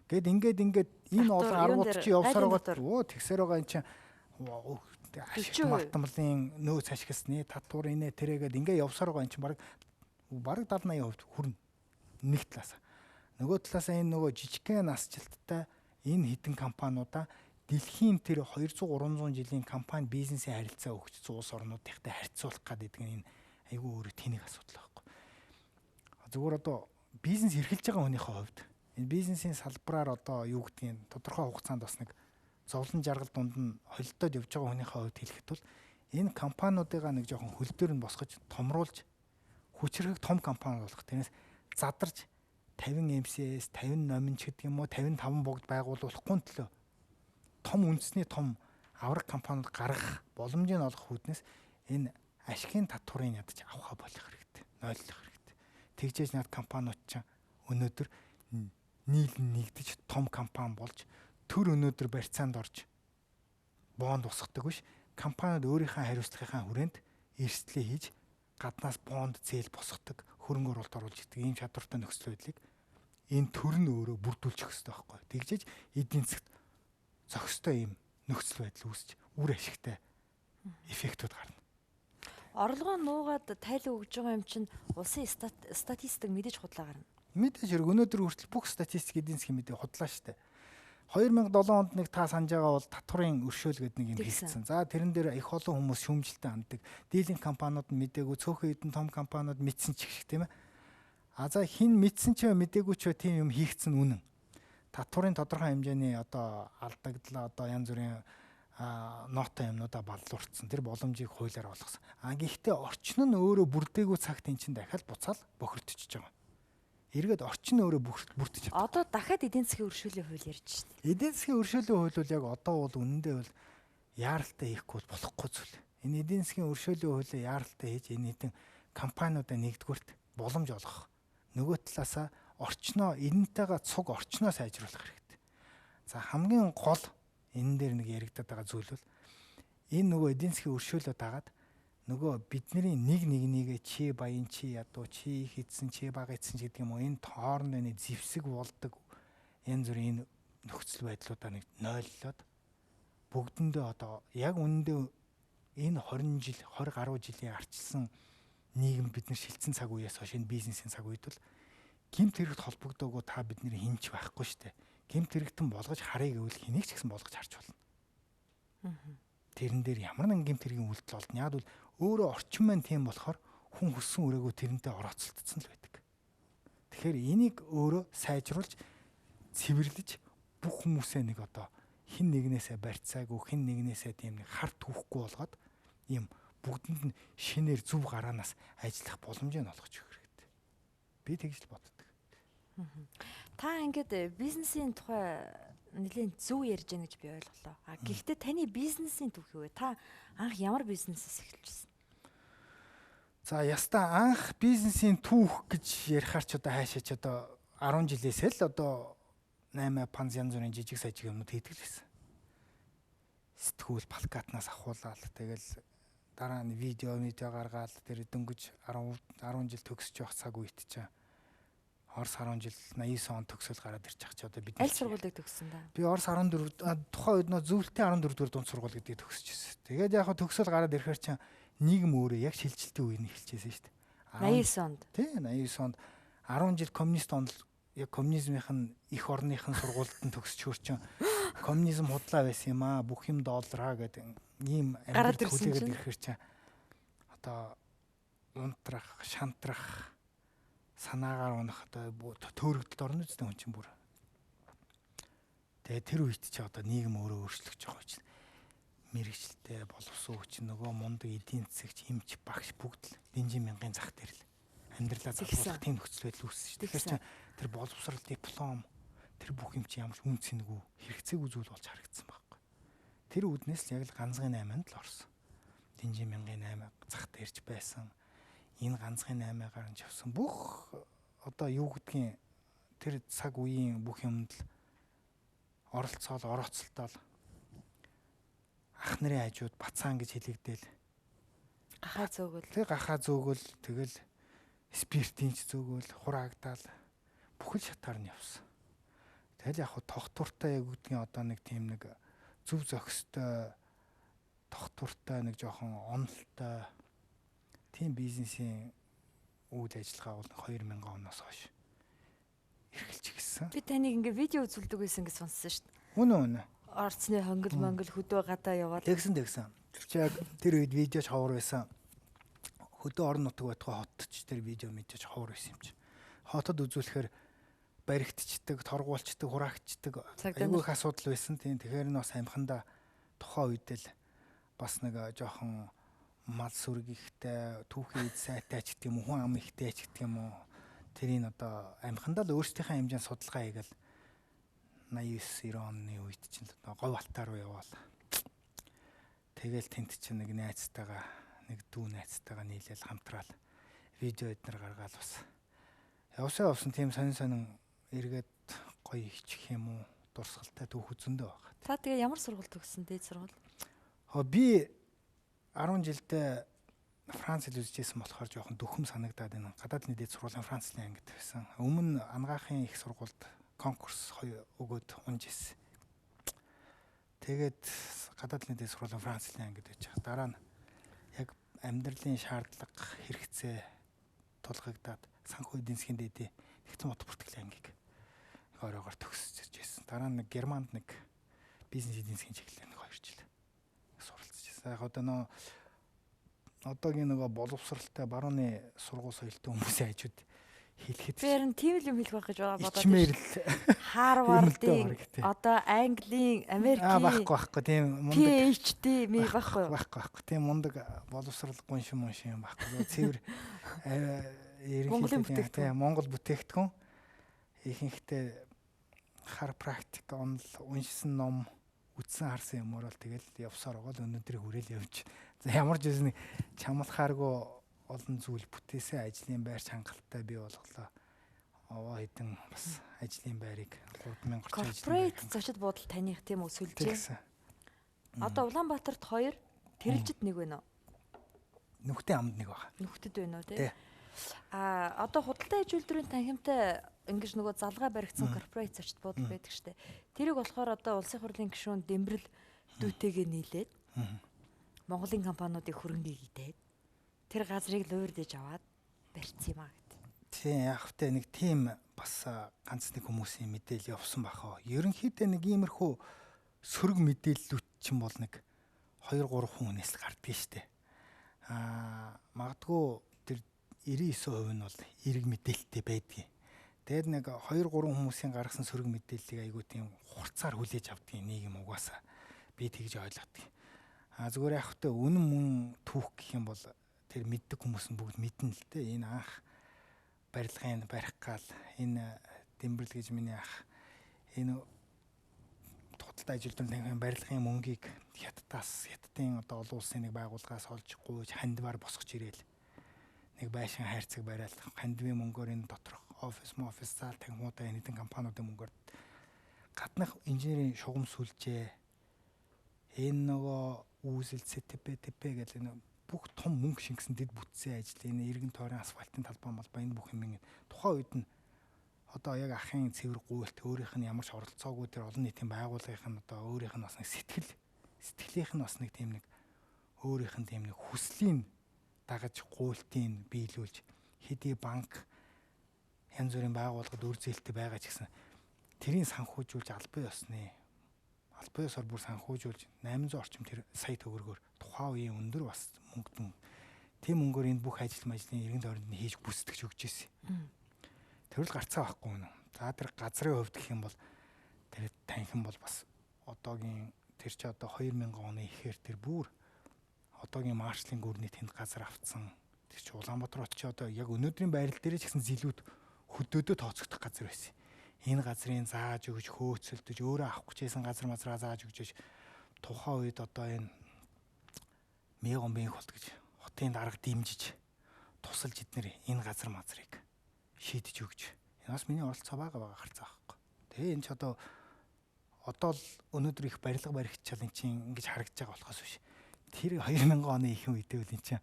Гэт ингээд энэ олон аргууд чи явсаар байгаа. Тэгсээр байгаа эн чинь ашигт малтмлын нөөц ашигласны татвар инэ тэрэгээд ингээд явсаар байгаа эн чинь бараг 70-80% хүрнэ. Нэг талаас. Нөгөө талаас энэ нөгөө жижигхэн насжилттай энэ хідэн компаниудаа дэлхийн тэр 200-300 жилийн компани бизнесийн харилцаа өгч улс орнуудынхтай харьцуулах гэдэг энэ айгүй өөрөө тэнэг асуудал байхгүй. Зүгээр одоо бизнес эрхэлж байгаа хүнийхээ хувьд энэ бизнесийн салбараар одоо юу гэдгийг тодорхой хугацаанд бас нэг зовлон жаргал дунд нь холилдоод явж байгаа хүнийхээ хувьд хэлэхэд бол энэ компаниудыгаа нэг жоохон хөл дээр нь босгож томруулж хүчрэх том компани болох. Тэрнээс задарж 50 MCS, 50 номинч гэдэг юм уу 55 богд байгуулуулахгүй төлөө том үндэсний том авраг компаниуд гаргах боломжийг олох үүднээс энэ ашигын татварыг ядаж авахаа болох хэрэгтэй. Нойлох хэрэгтэй. Тэгжээж над компаниуд ч өнөөдөр нэгдэж том компани болж төр өнөөдөр барьцаанд орж бонд усгадаг биш. Компаниуд өөрийнхөө хариуцлагынхаа хүрээнд эрсдлээ хийж гаднаас бонд зээл босгодог, хөрөнгө оруулалт оруулж идэг ийм чадвартай нөхцөл байдлыг энэ төр нь өөрөө бүрдүүлчих хэрэгтэй байхгүй. Тэгжээж эдийн засгт зохистой ийм нөхцөл байдал үүсч үр ашигтай эффектүүд гарна. Орлогоо нуугаад тайлан өгж байгаа юм чинь улсын статистик мэдээж худлаа гарна. Мэдээж хэрэг өнөөдөр хүртэл бүх статистик эдийн засгийн мэдээ худлаа штэ. 2007 онд нэг та санаж байгаа бол татварын өршөөл гэдэг нэг юм хийсэн. За тэрэн дээр их олон хүмүүс шүүмжлэлтэй ханддаг. Дийлинг компаниуд нь мдээгүй, цөөхөн хэдэн том компаниуд мэдсэн ч их тийм ээ. А за хин мэдсэн ч мдээгүй ч тийм юм хийгдсэн үнэн. Татварын тодорхой хэмжээний одоо алдагдлаа одоо янз бүрийн нотой юмнуудаа баллуурцсан. Тэр боломжийг хуулиар болгосон. Гэхдээ орчин нь өөрөө бүрдээгүй цагт эн чинь дахиад буцаал бохирдчихж байгаа. Эргээд орчин нь өөрөө бүрдэж чадсан. Одоо дахиад эдийн засгийн өршөөлийн хууль ярьж байна. Эдийн засгийн өршөөлийн хууль бол яг одоо бол үнэндээ бол яаралтай хийхгүй бол болохгүй зүйл. Энэ эдийн засгийн өршөөлийн хуулийг яаралтай хийж энэ хэдин компаниудаа нэгдүгürt боломж олгох. Нөгөө талаасаа орчноо энэнтэйгээ цуг орчноо сайжруулах хэрэгтэй. За хамгийн гол энэ дээр нэг яригадаад байгаа зүйл бол энэ нөгөө эдийн засгийн өршөөлөө дагаад нөгөө бидний нэгээ чи баян чи ядуу чи их эдсэн чи бага эдсэн ч гэдэг юм уу энэ хооронд энэ зэвсэг болдог янз бүрийн энэ нөхцөл байдлуудаа нэг нойллоод бүгдэндээ одоо яг үнэндээ энэ 20 жил 20 гаруй жилийн арчилсан нийгэм бид нар шилжсэн цаг үеэс хойш энэ бизнесийн цаг үед бол гэмт хэрэгт холбогдоогүй та бидний хинч байхгүй штэ. Гэмт хэрэгтэн болгож харъя гэвэл хэнийг ч гэсэн болгож харж болно. Тэрэн дээр ямар нэгэн гэмт хэрэгийн үйлдэл олдно. Яг бол өөрөө орчин маань тийм болохоор хүн хүссэн өрөөгөө тэрнтэй орооцолтсон л байдаг. Тэгэхээр энийг өөрөө сайжруулж цэвэрлэж бүх хүмүүсээ нэг одоо хин нэгнээсээ барьцаагүй хин нэгнээсээ тийм нэг харт түүхгүй болгоод ийм бүгдэнд нь шинээр зөв гараанаас ажиллах боломжийг олгож өгөх хэрэгтэй. Би тэгж л боддог. Та ингээд бизнесийн тухай нэлээд зөв ярьж байна гэж би ойлголоо. Гэхдээ таны бизнесийн түүх юу вэ? Та анх ямар бизнесээс эхэлжсэн? За ястаа анх бизнесийн түүх гэж ярихаар ч одоо хаашаа ч одоо 10 жилээсээ л одоо 8 панз янз бүрийн жижиг сажиг юмнууд хийдэг л байсан. Сэтгүүл плакатнаас ахуулаад тэгэл дараа нь видео гаргаад тэр дөнгөж 10 жил төгсөж явах цаг үед чинь Орос 10 жил 89 он төгсөөл гараад ирчих ч одоо бид аль сургуулийг төгссөн да? Би Орос 14 тухайн үед нөө зөвлөлтийн 14 дугаар дунд сургууль гэдгийг төгсөжсэн. Тэгээд яг төгсөөл гараад ирэхээр чинь нийгэм өөрөө яг шилжилтийн үед нь эхэлчихсэн шүү дээ. 89 онд. Тий 89 онд 10 жил коммунист онд яг коммунизмын их орныхын сургуульд нь төгсчөөр чинь коммунизм худлаа байсан юм аа. Бүх юм доллараа гэдэг ийм амьдрал хүлээгээд ирэхээр чинь одоо унтрах, шантрах санаагаар унах одоо төөрөгдөлд орно үстэй хүн чинь бүр. Тэгээ тэр үед чи одоо нийгэм өөрөө өөрчлөгдөж байгаа учраас мэрэгчлээ боловсруулагч нөгөө мундаг эдийн засагч эмч багш бүгд л дэнжин мянган зах дээр л амьдралаа залгуулах тийм нөхцөл байдал үүссэн шүү. Тэгэхээр чи тэр боловсрал диплом тэр бүх юм чи ямар ч үнцэнгүй хэрэгцээгүй зүйл болж харагдсан байхгүй. Тэр үднээс л яг л ганцхан 8-нд л орсон. Дэнжин мянган 8 зах дээрч байсан. Энэ ганцхан 8-аар нь авсан бүх одоо юу гэдгийг тэр цаг үеийн бүх юмд л орооцолтол ах нарын хажууд бацаан гэж хэлэгдээл Гахаа зөөгөл. Тэг гахаа зөөгөл тэгэл спиртинч зөөгөл хураагдаад бүхэл шатаар нь явсан. Тэгэл яг тогтвортой яг үгдгийн одоо нэг тийм нэг зөв зохистой тогтвортой нэг жоохон онолтой тийм бизнесийн үйл ажиллагаа бол 2000 оноос хойш эргэлж гисэн. Би таныг ингээ видео үзүүлдэг байсан гэж сонссон шүү дээ. Үнэ. Орцны хонгил монгол хөдөө гадаа яваад. Тэгсэн. Тэр чи яг тэр үед видеоч ховор байсан. Хөдөө орон нутаг байтугай хотч тэр видео мэдээж ховор байсан юм чи. Хотод үзүүлэхээр баригдчдаг, торгуулчдаг, хураагчдаг айгүй их асуудал байсан. Тийм тэгэхээр нь бас амхандаа тухайн үед л бас нэг жоохон мал сүрэг ихтэй, түүхий эд сайтай ч гэдэг юм уу, хүн ам ихтэй ч гэдэг юм уу. Тэрийг одоо амхандаа л өөрсдийнхээ хэмжээнд судалгаа хийгээл 89 90 оны үед чинь л говь алтаар руу яваал. Тэгэл тент чинь нэг найзтайгаа, нэг дүү найзтайгаа нийлээл хамтраал видео эднэр гаргаад бас явсан тийм сонин эргээд гоё ичих юм уу, дурсгалтай түүх үзэндөө байгаа. Та тэгээ ямар сургууль төгссөн? Дээд сургууль. Би 10 жилдээ Франц хэл үзчихсэн болохоор жоохон дөхөм санагдаад байна. Гадаадны дээд сургуулийн Францын ангид байсан. Өмнө ангаахын их сургуульд конкурс өгөөд унж ирсэн. Тэгээд гадаадны дээд сургуулийн Францын ангид байж байгаа. Дараа нь яг амьдралын шаардлага хэрэгцээ тулгагдаад санхүү эдийн засгийн дээдийн нэгдсэн бод бүртгэлийн ангийг оройгоор төгсөж ирсэн. Дараа нь Германд нэг бизнес эдийн засгийн чиглэлээр нэг 2 жил суралцж ирсэн. Яг одоогийн нөгөө боловсралтай барууны сургууль соёлтой хүмүүсийн хажууд хэлэхэд Тэр нь тийм л юм хэлэх байх гэж бодоод ичмээр л Харвардын одоо Английн, Америкийн байхгүй тийм мундаг PhD ми байхгүй. Тийм мундаг боловсрал гуншин байхгүй. Цэвэр ерөнхийдөө Монгол бүтээгдэхүүн ихэнхдээ хар практик онл уншсан ном үтсэн харсан юмор бол тэгэл явсаар байгаа л өнөөдрийг хүрээл явж. За ямар ч үсэн чамлахааргүй олон зүйл бүтээсэн ажлын байр хангалттай бий болголоо. Овоо хэдэн бас ажлын байрыг 3000 орчим корпорейт зочид буудал таних тийм үү сүлжээ. Одоо Улаанбаатарт 2, Тэрэлжид 1 байна уу? Нүхтэн амд 1 байна. Нүхтэд байна уу тий? Одоо худалдаа иж үйлдвэрийн танхимтай ингэж нөгөө залгаа баригдсан корпорейт зочид буудал байдаг штэ. Тэрийг болохоор одоо улсын хурлын гишүүн Дэмбэрэл дүүтэйгээ нийлээд Монголын компаниудыг хөрөнгө хийгээд тэр газрыг луурдэж аваад барьсан юм аа гэд. Тийм яг хөтэ нэг тийм бас ганц нэг хүмүүсийн мэдээлэл явсан бахаа. Ерөнхийдөө нэг иймэрхүү сөрөг мэдээллүүд чинь бол нэг 2 3 хүнээс л гардыг штэ. Магадгүй тэр 99% нь бол эрг мэдээлэлтэй байдгийг. Тэгээд нэг 2 3 хүмүүсийн гаргасан сөрөг мэдээллийг айгүй тийм хурцаар хүлээж авдгийг нийгэм угаасаа би тэгж ойлгодгийг. Зүгээр яг хөтэ үнэн мөн түүх гэх юм бол тэр мэддэг хүмүүс нь бүгд мэднэ л дээ. Энэ анх барилгын барих гал энэ Дэмбэрэл гэж миний ах энэ худалдаа иж үйлдвэрийн барилгын мөнгийг хятадын одоо олон улсын нэг байгууллагаас олж гуйж хандваар босгож ирээл нэг байшин хайрцаг бариад хандвын мөнгөөр энэ доторх офис зал танхимуудаа энэ хэдэн компаниудын мөнгөөр гаднах инженерийн шугам сүлжээ энэ нөгөө үүсэл ЦТП гэдэг энэ бүх том мөнгө шингэсэн дэд бүтцийн ажил энэ эргэн тойрон асфальтын талбай энэ бүх юм тухайн үед нь одоо яг ахын цэвэр гуйлт өөрийнх нь ямар ч оролцоогүй тэр олон нийтийн байгууллагын нь одоо өөрийнх нь бас нэг сэтгэлийнх нь бас нэг тийм нэг өөрийнх нь тийм нэг хүслийн дагаж гуйлтыг биелүүлж хэдий банк янз бүрийн байгууллагад үр зээлтэй байгаа ч гэсэн тэрийг санхүүжүүлж албан ёсоор бүр санхүүжүүлж 800 орчим тэр сая төгрөгөөр тухайн үеийн өндөр бас мөнгө тийм мөнгөөр энэ бүх ажлын эргэн тойронд нь хийж бүсдэгч өгч ирсэн. Тэр л гарцаа байхгүй юм. За тэр газрын хувьд гэх юм бол тэр танхим бол бас одоогийн тэр чи одоо 2000 оны ихээр тэр бүр одоогийн маршалын гүрний тэнд газар авцсан. Тэр чи Улаанбаатар хот чи одоо яг өнөөдрийн байрал дээр ч гэсэн зилүүд хөдөөдөө тооцогдох газар байсан. Энэ газрын зааж өгж хөөцөлдөж өөрөө авах гэжсэн газар мазраа зааж өгч тухайн үед одоо энэ Мегон бэнк хот гэж хотын дарга дэмжиж тусалж эднэр энэ газар мазрыг шийдэж өгч. Энэс миний оролцоо байгаа харцаа байхгүй. Тэгээ энэ ч одоо л өнөөдөр их барилга баригчаал эн чинь ингэж харагдаж байгаа болохоос биш. Тэр 2000 оны ихэнх үедээ бол эн чинь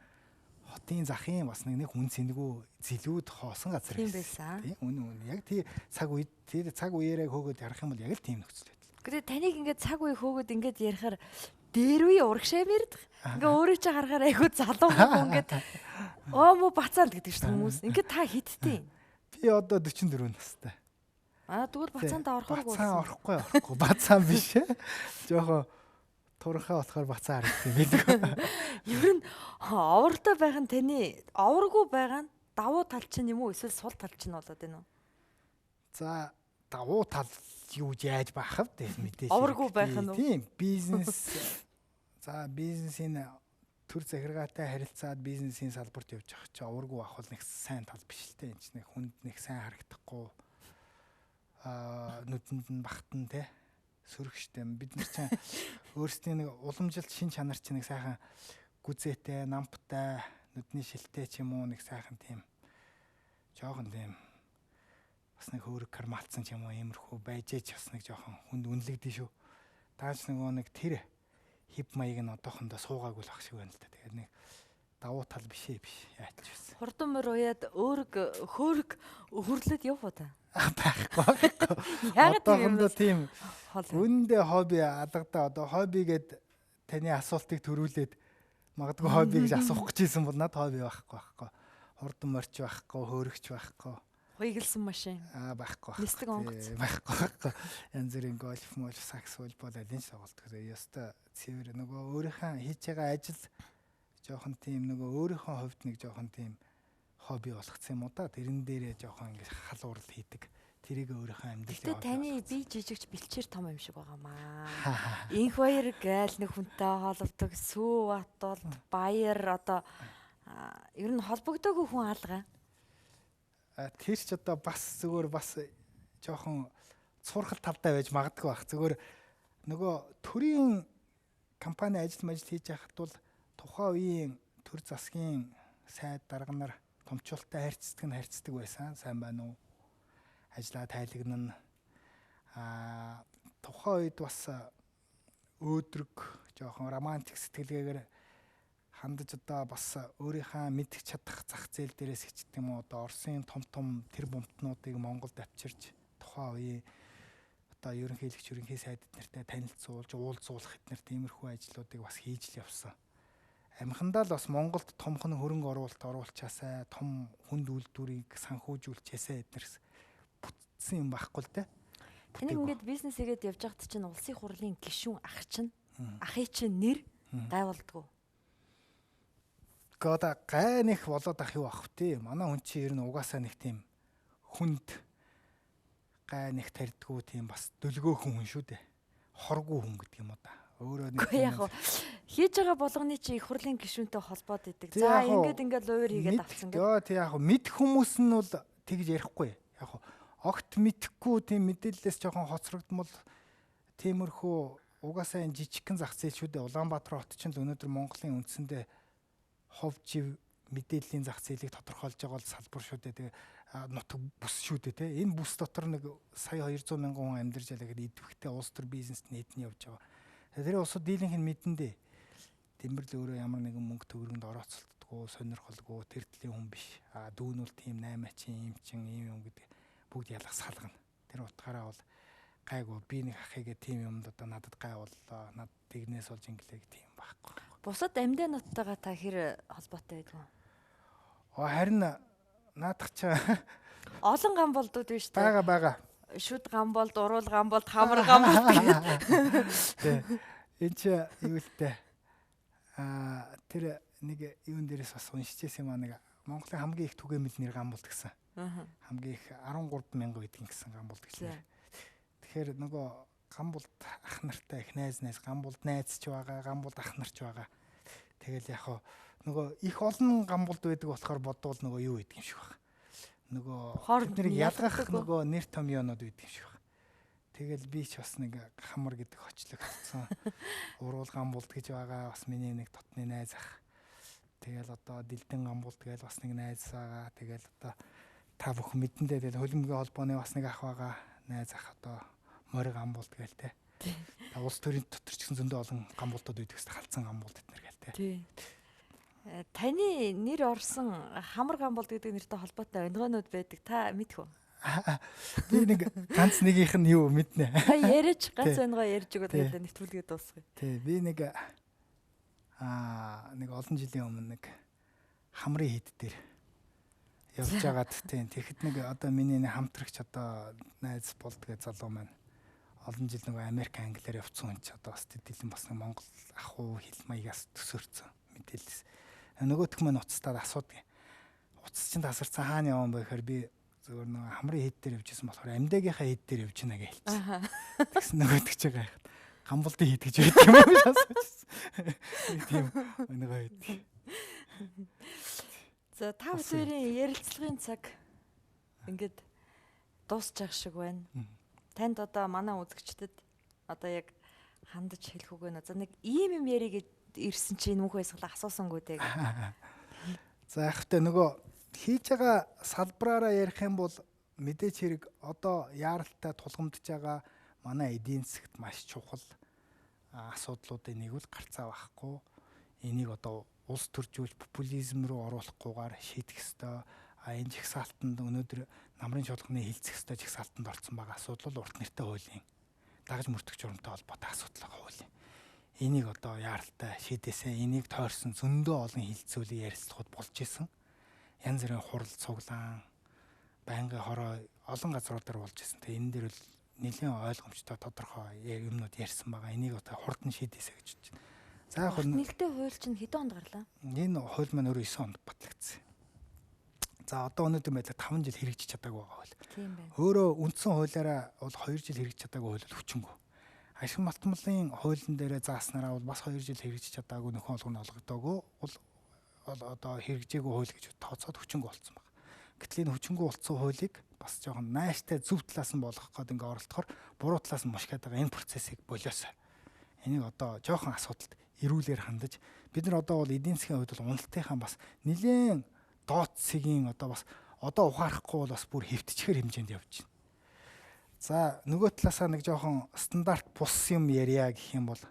хотын захын бас нэг хүн цэнгүү зилүүд хоосон газар Тийм байсан. байсан. Тийм үнэн. Яг тий цаг үеэрээ хөөгд ярих юм бол яг л тийм нөхцөл байдал. Гэхдээ таныг ингээд цаг үе хөөгд ингээд ярихаар дээр үе урагшаа мэрдэг. Ингээ өөрөө чи харахаар айгуу залуу хүн ингээд оо бацаал гэдэг шүү хүмүүс. Ингээд та хиттэй. Би одоо 44 настай. Тэгвэл бацаанд орохгүйгүй. Бацаан орохгүй. Бацаан биш ээ. Жохоо туранхаа болохоор бацаа харагдсан байдаг. Ер нь овортой байх нь таны овргүй байгаа нь давуу тал чинь юм уу эсвэл сул тал чинь болоод байна уу? За давуу тал юу яаж байх вэ мэдээж. Овргүй байх нь уу? Тийм бизнес. За бизнесийн төр захиргаатай харилцаад бизнесийн салбарт явж байгаа чи овргүй авах бол нэг сайн тал биш л дээ. Энд чинь хүнд нэг сайн харагдахгүй нүдэнд нь багтан те сөрөгчтэй. Бид нар чинь өөрсдийн нэг уламжилт шин чанар чинь нэг сайхан гүзээтэй, намптай, нүдний шилтэй ч юм уу нэг сайхан тийм жоохон тийм бас нэг хөөрөг кармалцсан ч юм уу иймэрхүү байж ч бас нэг жоохон хүнд үнэлэгдэн шүү. Дааж нэг тэр хип маяг нь одоохондоо суугаагүй л ах шиг байна л да. Тэгээд нэг давуу тал биш яач байсан. Хурдан мөр уяад хөөрг хөрлөд явах уу та? Байхгүй. Яагаад одоохондоо тийм хол үнэндээ хобби алгадаа одоо хоббигээд таны асуултыг төрүүлээд магадгүй хобби гэж асуух гэж исэн бол над хобби байхгүй. Хурдан морч байхгүй, хөөрөгч байхгүй. хуйгалсан машин. Байхгүй. Нисдэг онгоц. Байхгүй. Янз бүрийн гольф, сакс, волейбол алин тоглолт гэдэг. Яста цэвэр нөгөө өөрийнхөө хийж байгаа ажил жоохон тийм нөгөө өөрийнхөө хувьд нэг жоохон тийм хобби болгоцсон юм уу да. Тэрэн дээрээ жоохон ингэ халуурал хийдэг. Тэрийг өөрийнхөө амьдралд Гэтэ таны бие жижигч бэлчээр том юм шиг байгаамаа. Инх баяр гээл нэг хүнтэй хоололдог, сүү батул, баяр одоо ер нь холбогдоогүй хүн алга. Тэр ч одоо бас зүгээр бас жоохон цуурхал талтай байж магадгүй бах. Зүгээр нөгөө төрийн компани ажил хийж байхад бол тухайн үеийн төр засгийн сайд дарга нар томчуултаа харьцдаг байсан. Сайн байна уу? Ажлаа тайлагнана. Тухайн үед бас өөдрөг жоохон романтик сэтгэлгээгээр хандаж одоо бас өөрийнхөө мэдэх чадах зах зээл дээрээс хичдэг юм уу одоо Оросын том тэр бомтнуудыг Монголд авчирч тухайн үеийн одоо ерөнхий сайдд нартай танилцуулж уулзуулах эднэр тиймэрхүү ажлуудыг бас хийж л явсан. Амхандаа л бас Монголд томхон хөрөнгө оруулалт оруулчаасаа том хүнд үйлдвэрийг санхүүжүүлчээсээ эднэрс бүтсэн юм байхгүй л дээ. Энийг ингээд бизнес хийгээд явж байхад чинь улсын хурлын гишүүн ах чинь ахын чинь нэр гай болдгоо. Года гай нэх болоод ах юу ах вэ? Манай хүн чинь ер нь угаасаа нэг тийм хүнд гай нэх тарьдгүй тийм бас дөлгөөхөн хүн шүү дээ. Хоргүй хүн гэдэг юм уу да. Өөрөө нэг яг хийж байгаа болгоны чи их хурлын гишүүнтэй холбоод идэг. За ингээд луур хийгээд авсан гэдэг. Йоо тий яг мэдэх хүмүүс нь бол тэгж ярихгүй. Яг огт мэдхгүй тийм мэдээлэлээс жоохон хоцрогдмол тиймэрхүү угаасаа энэ жижигхэн зах зээл шүү дээ. Улаанбаатар хот чинь л өнөөдөр Монголын үндсэндээ хов жив мэдээллийн зах зээлийг тодорхойлж байгаа бол салбар шүү дээ. Тэгээ нутаг бүс шүү дээ те. Энэ бүс дотор нэг сая 200 мянган хүн амьдарч ялаа гэдэг идэвхтэй улс төр бизнест нийтний явж байгаа. Тэр улсууд дийлэнх нь мэдэндээ. Тэмбэрл өөрөө ямар нэгэн мөнгө төгрөгөнд орооцолтдгоо, сонирхолгүй тэр төлийн хүн биш. Дүүн бол тийм 8 чин, ийм чин, ийм юм гэдэг бүгд ялах салгана. Тэр утгаараа бол гайгүй би нэг ахыгээ тийм юмд одоо надад гай боллоо. Над тэгнээс болж инглээ тийм байхгүй. Бусад амьдаануудтайгаа та хэр холбоотой байдгүй? Харин наадах чаа олон гам болдууд биш үү? Бага. Шүд гам болд, уруул гам болд, хамар гам болд гэдэг. Энд чи юу лтэй. Тэр нэг юун дээрээс бас уншижсэн юм аа нэг Монголын хамгийн их түгээмэл нэр гам болд гэсэн. Хамгийн их 13 мянга гэдэг гэсэн гам болд гэсэн. Тэгэхээр нөгөө гам болд ах нартай их найз гам болд найз ч байгаа, гам болд ах нар ч байгаа. Тэгэл яг нөгөө их олон гам болд байдаг болохоор бодвол нөгөө юу гэдэг юм шиг байна. Нөгөө тэднийг ялгах нөгөө нэр томьёонууд байдаг юм шиг байна. Тэгэл би ч бас нэг хамар гэдэг хочлогдсон. Уруул гам болд гэж байгаа бас миний нэг дотны найз ах. Тэгэл одоо Дэлдэн гам болд гэж бас нэг найз байгаа. Тэгэл одоо та бүхэн мэдэндээ тэгэл хөлбөмбөгийн холбооны бас нэг ах байгаа. Найз ах одоо морь гам болд гээл те. Улс төрийн дотор ч гэсэн зөндөө олон гам болдууд үйдэг гэсэн халдсан гам болд эднэр гээл те. Таны нэр орсон Хамар Гамболд гэдэг нэртэй холбоотой өнгөнүүд байдаг. Та мэдэх үү? Би нэг ганц нэгийнх нь юу мэднэ. Яриач ганц Тий. өнгөө ярьж өгöd Тий. тэгээд нэвтрүүлгээ дуусгая. Тий, би нэг нэг олон жилийн өмнө нэг хамрын хід дээр явж байгаад тий. Тэгэхэд нэг одоо миний нэг хамтрагч одоо найз болдгоо залуу маань олон жил нөгөө Америк англиар явцсан хүн ч одоо бас дэлхийн бас нэг Монгол ахуй хэл маягаас төсөөрцөн мэдээлэлс. Нөгөөх маань уцтаад асуудаг. Уцс чинь тасарсан хаана явсан бэ гэхээр би зөвөр нөгөө хамрын хід дээр явжсэн болохоор амьдаагийнхаа хід дээр явж гинэ гэж хэлчихсэн. Тэгсэн нөгөөдөг ч байгаа юм. Гамболдын хід гэж байдаг юм уу асуучихсан. Тийм нөгөө хyd. За та бүхэн ярилцлагын цаг ингээд дуусчих шиг байна. Танд одоо манай үзэгчдэд одоо яг хандаж хэлэх үг байна. За нэг ийм юм ярих гэж ирсэн чинь мөнх байсгалаа асуусангүй дээ. За яг хөтэ нөгөө хийж байгаа салбараараа ярих юм бол мэдээч хэрэг одоо яаралтай тулгамдж байгаа манай эдийн засагт маш чухал асуудлуудын нэг үл гарцаа байхгүй. Энийг одоо улс төржүүлж популизм руу оруулахгүйгээр шийдэх ёстой. Энэ жагсаалтанд өнөөдөр намрын чуулганы хилцэх ёстой жагсаалтанд орсон байгаа асуудал урт нэртэй хуулийн дагаж мөрдөх журамтай холбоотой асуудал байгаа хуулийн. Энийг одоо яаралтай шийдээсээ энийг тойрсон зөндөө олон хилцүүлэг ярилцлагууд болж исэн. Янз бүрийн хурал цуглаан байнгын хороо олон газруудаар болж исэн. Тэгээ энэ дэр л нэлийн ойлгомжтой тодорхой юмнууд ярьсан байгаа. Энийг одоо хурдан шийдээсэй гэж бодож байна. За яг нь нэлтэй хууль чинь хэдэн онд гарлаа? Энэ хууль маань өөрөө 9 онд батлагдсан. За одоо өнөөдөр байлаа 5 жил хэрэгжиж чадаагүй байгаа хууль. Тийм байна. Өөрөө үндсэн хуулиараа бол 2 жил хэрэгжиж чадаагүй хууль хүчингү. Ашиг малтмлын хуулийн дээрээ зааснараа бол бас 2 жил хэрэгжиж чадаагүй нөхөн олгоно олгодоогүй бол одоо хэрэгжээгүй хууль гэж тооцоод хүчингү болсон байна. Гэтэл энэ хүчингү болсон хуулийг бас жоохон нааштай зөв талаас нь болгох гээд ингээ оролдохоор буруу талаас нь мушгаад байгаа энэ процессыг болиосоо. Энийг одоо жоохон асуудалд эрүүлэр хандаж бид нар одоо бол эдийн засгийн хувьд бол уналтынхаа бас нэлээд доод цэгийн одоо бас одоо ухаарахгүй бол бас бүр хэвтчихэр хэмжээнд явж байна. За нөгөө талаасаа нэг жоохон стандарт бус юм ярья гэх юм бол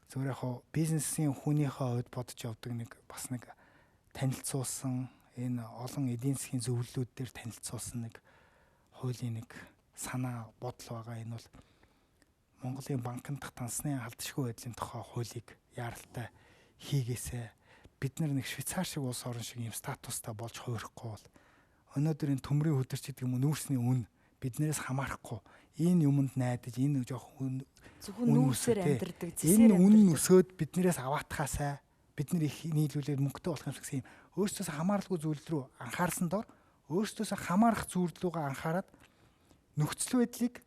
зөвхөн яг бизнесийн хүнийхээ хувьд бодож явдаг нэг бас нэг танилцуулсан энэ олон эдийн засгийн зөвлөлүүд дээр танилцуулсан нэг хуулийн нэг санаа бодол байгаа. Энэ бол Монголын банкны дахь дансны халдшгүй байдлын тухай хуулийг яаралтай хийгээсэ бид нар нэг Швейцар шиг улс орн шиг юм статустай болж хувирахгүй бол өнөөдөр энэ төмрийн хөдөрч гэдэг юм нүүрсний үн биднээс хамаарахгүй энэ юмд найдаж энэ жоохон зөвхөн нүүрсээр амьдэрдэг зэсээр энэ үн өсөөд биднээс аваатахаасаа бид нар их нийлүүлээд мөнгөтэй болох юм гэсэн юм өөрсдөөс хамааралгүй зүйл рүү анхаарсан дор өөрсдөөс хамаарах зүйл рүүгээ анхаарад нөхцөл байдлыг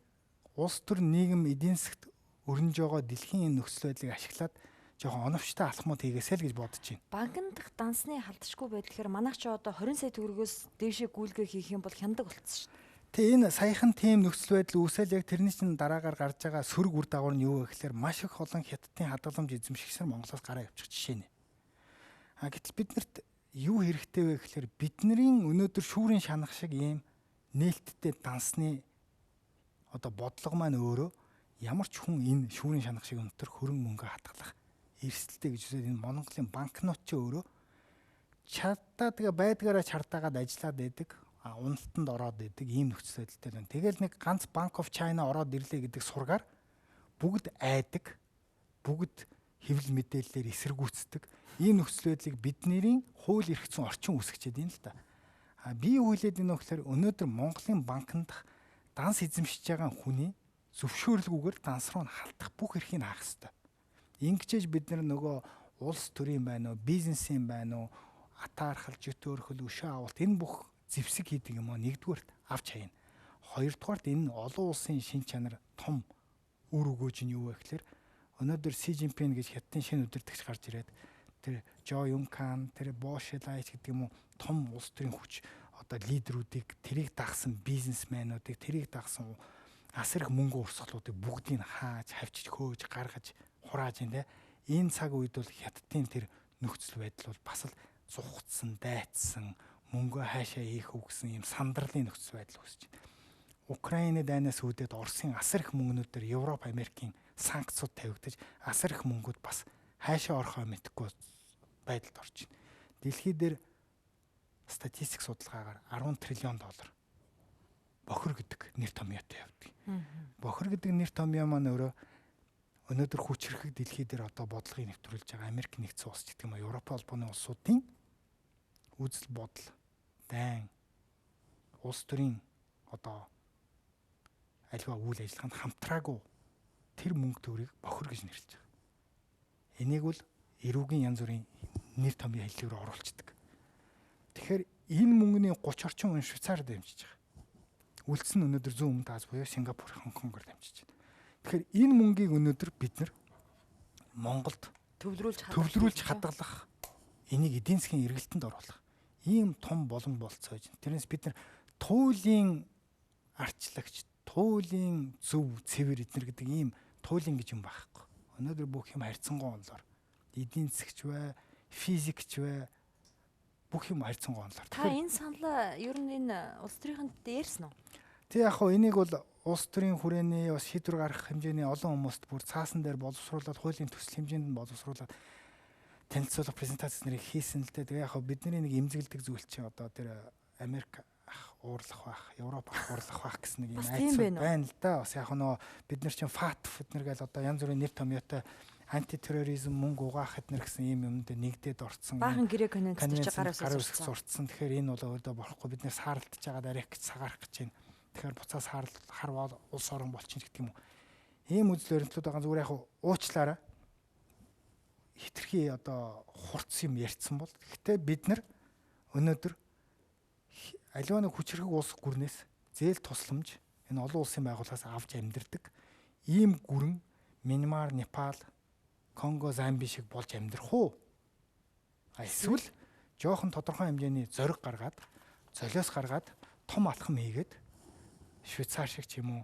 улс төр нийгэм эдийн засгт өрнөж байгаа дэлхийн энэ нөхцөл байдлыг ашиглаад жоохон оновчтой алхмууд хийгээсэй л гэж бодож байна. Банкны дахь дансны халдшгүй байдлаар манайх ч одоо 20 сая төгрөгөөс дээшээ гүйлгээ хийх юм бол хяндаг болцсон шүү дээ. Тэгээ энэ саяхан тийм нөхцөл байдал үүсэл яг тэрний чинь дараагаар гарч байгаа сөрөг үр дагавар нь юу вэ гэхээр маш их олон хятадын хадгаламж эзэмшигчнэр Монголоос гараа явчих жишээ нэ. Гэтэл биднэрт юу хэрэгтэй вэ гэхээр бидний өнөөдөр шүүрийн шанах шиг ийм нээлттэй дансны одоо бодлого маань өөрөө ямар ч хүн энэ шүүрийн шанах шиг өнтер хөрөн мөнгө хадгалах эрсдэлтэй гэж үсээд энэ Монголын банкнот ч өөрөө чартаа тэгээ байдгаараа чартаагаад ажиллаад байдаг уналтанд ороод байдаг ийм нөхцөл байдалтай байна. Тэгэл нэг ганц Bank of China ороод ирлээ гэдэг сургаар бүгд айдаг, бүгд хэвлэл мэдээллээр эсэргүүцдэг. Ийм нөхцөл байдлыг бидний хууль эрх зүйн орчин үүсгэж байна л да. Би юу хэлээд байна вэ гэхээр өнөөдөр Монголын банкнд данс эзэмшиж байгаа хүний зөвшөөрлгүйгээр данс руу халтах бүх эрхийг хаах ёстой. Ингэжээж бид нөгөө улс төрийн байна уу, бизнесийн байна уу, атаархал, жөтөөрхөл, өшөө авалт энэ бүх зэвсэг хийдэг юм аа нэгдүгээрт авч хаяна. Хоёрдугаарт энэ олон улсын шин чанар том үр өгөөж нь юу вэ гэхээр өнөөдөр Си Жинпин гэж хятадын шинэ удирдагч гарч ирээд тэр Жо Юнкан, тэр Бошелайч гэдэг юм уу том улс төрийн хүч одоо лидерүүдийг тэрийг дагсан бизнесмэнүүдийг тэрийг дагсан асар их мөнгө урсгалуудыг бүгдийг хааж, хавчиж, хөөж, гаргаж, хурааж энэ. Энэ цаг үед бол хятадын тэр нөхцөл байдал бол бас л зугцсан, дайцсан, мөнгөө хаашаа хийх үү гэсэн юм сандарлын нөхцөл байдал үүсэж байна. Украины дайнаас үүдээд Оросын асар их мөнгнүүдээр Европ, Америкийн санкцууд тавигдаж асар их мөнгүүд бас хаашаа орохоо мэдэхгүй байдалд орж байна. Дэлхий дээр статистик судалгаагаар 10 триллион доллар бохир гэдэг нэр томьёотой явдаг. Бохир гэдэг нэр томьёо маань өөрөө өнөөдөр хүчрэх дэлхий дээр одоо бодлогыг нэвтрүүлж байгаа Америк нэгдсэн улс гэдэг юм а Европ холбооны улсуудын үзэл бодол, дайн, улс төрийн одоо аливаа үйл ажиллагаанд хамтраагүй тэр мөнгө төгрөгийг бохир гэж нэрлэж байгаа. Энийг бол эрүүгийн янз бүрийн нэр томьёо хэллэгээр оруулцдаг. Тэгэхээр энэ мөнгөний 30 орчим хүн Швейцард дамжиж байгаа. Үлдсэн өнөөдөр зүүн өмнөд Аз буюу Сингапур, Хонконгоор дамжиж байна. Тэгэхээр энэ мөнгийг өнөөдөр бид нар Монголд төвлөрүүлж хадгалах, энийг эдийн засгийн эргэлтэнд оруулах ийм том боломж болцоож байна. Тэрнээс бид нар туйлын арчлагч, туйлын зөв цэвэр эднэр гэдэг ийм туйлын гэж юм байхгүй. Өнөөдөр бүх юм харьцангуй онолоор эдийн засгч бай, физикч бай, бүх юм харьцангуй онолоор. Та энэ саналаа ер нь энэ улс төрийнхэнд дээрсэн үү? Тэг яг хоо энийг бол улс төрийн хүрээний бас шийдвэр гаргах хэмжээний олон хүмүүст бүр цаасан дээр боловсруулаад хуулийн төсөл хэмжээнд нь боловсруулаад танилцуулах презентац нэрийг хийсэн л дээ. Тэгээ яг хоо бидний нэг эмзэглэдэг зүйл чинь одоо тэр Америк уурлах байх, Европ уурлах байх гэсэн нэг юм айц байна л да. Бас яг нөгөө бид нар чинь FATF эднэр гээл одоо янз бүрийн нэр томьёотой антитерроризм мөнгө угаах эднэр гэсэн ийм юмд нэгдээд орцсон. Баахан гэрээ конвенцч гараа урьдсан. Тэгэхээр энэ бол өөртөө болохгүй бид нэр саарлтж байгаа дарих гэж сагарах гэж байна. Тэгэхээр буцаас хар улс орон болчих гэдэг юм уу. Ийм үзэл баримтлууд байгаа зүгээр яг уучлаарай. Хитрхи одоо хурц юм ярьсан бол. Гэхдээ бид нар өнөөдөр аливаа нэг хүчрэг улс гүрнээс зээл тусламж энэ олон улсын байгууллагаас авч амьдэрдэг. Ийм гүрэн Мянмар, Непал, Конго, Замби шиг болж амьдрах уу? Эсвэл жоохон тодорхой хэмжээний зориг гаргаад, золиос гаргаад том алхам хийгээд Швейцар шиг ч юм уу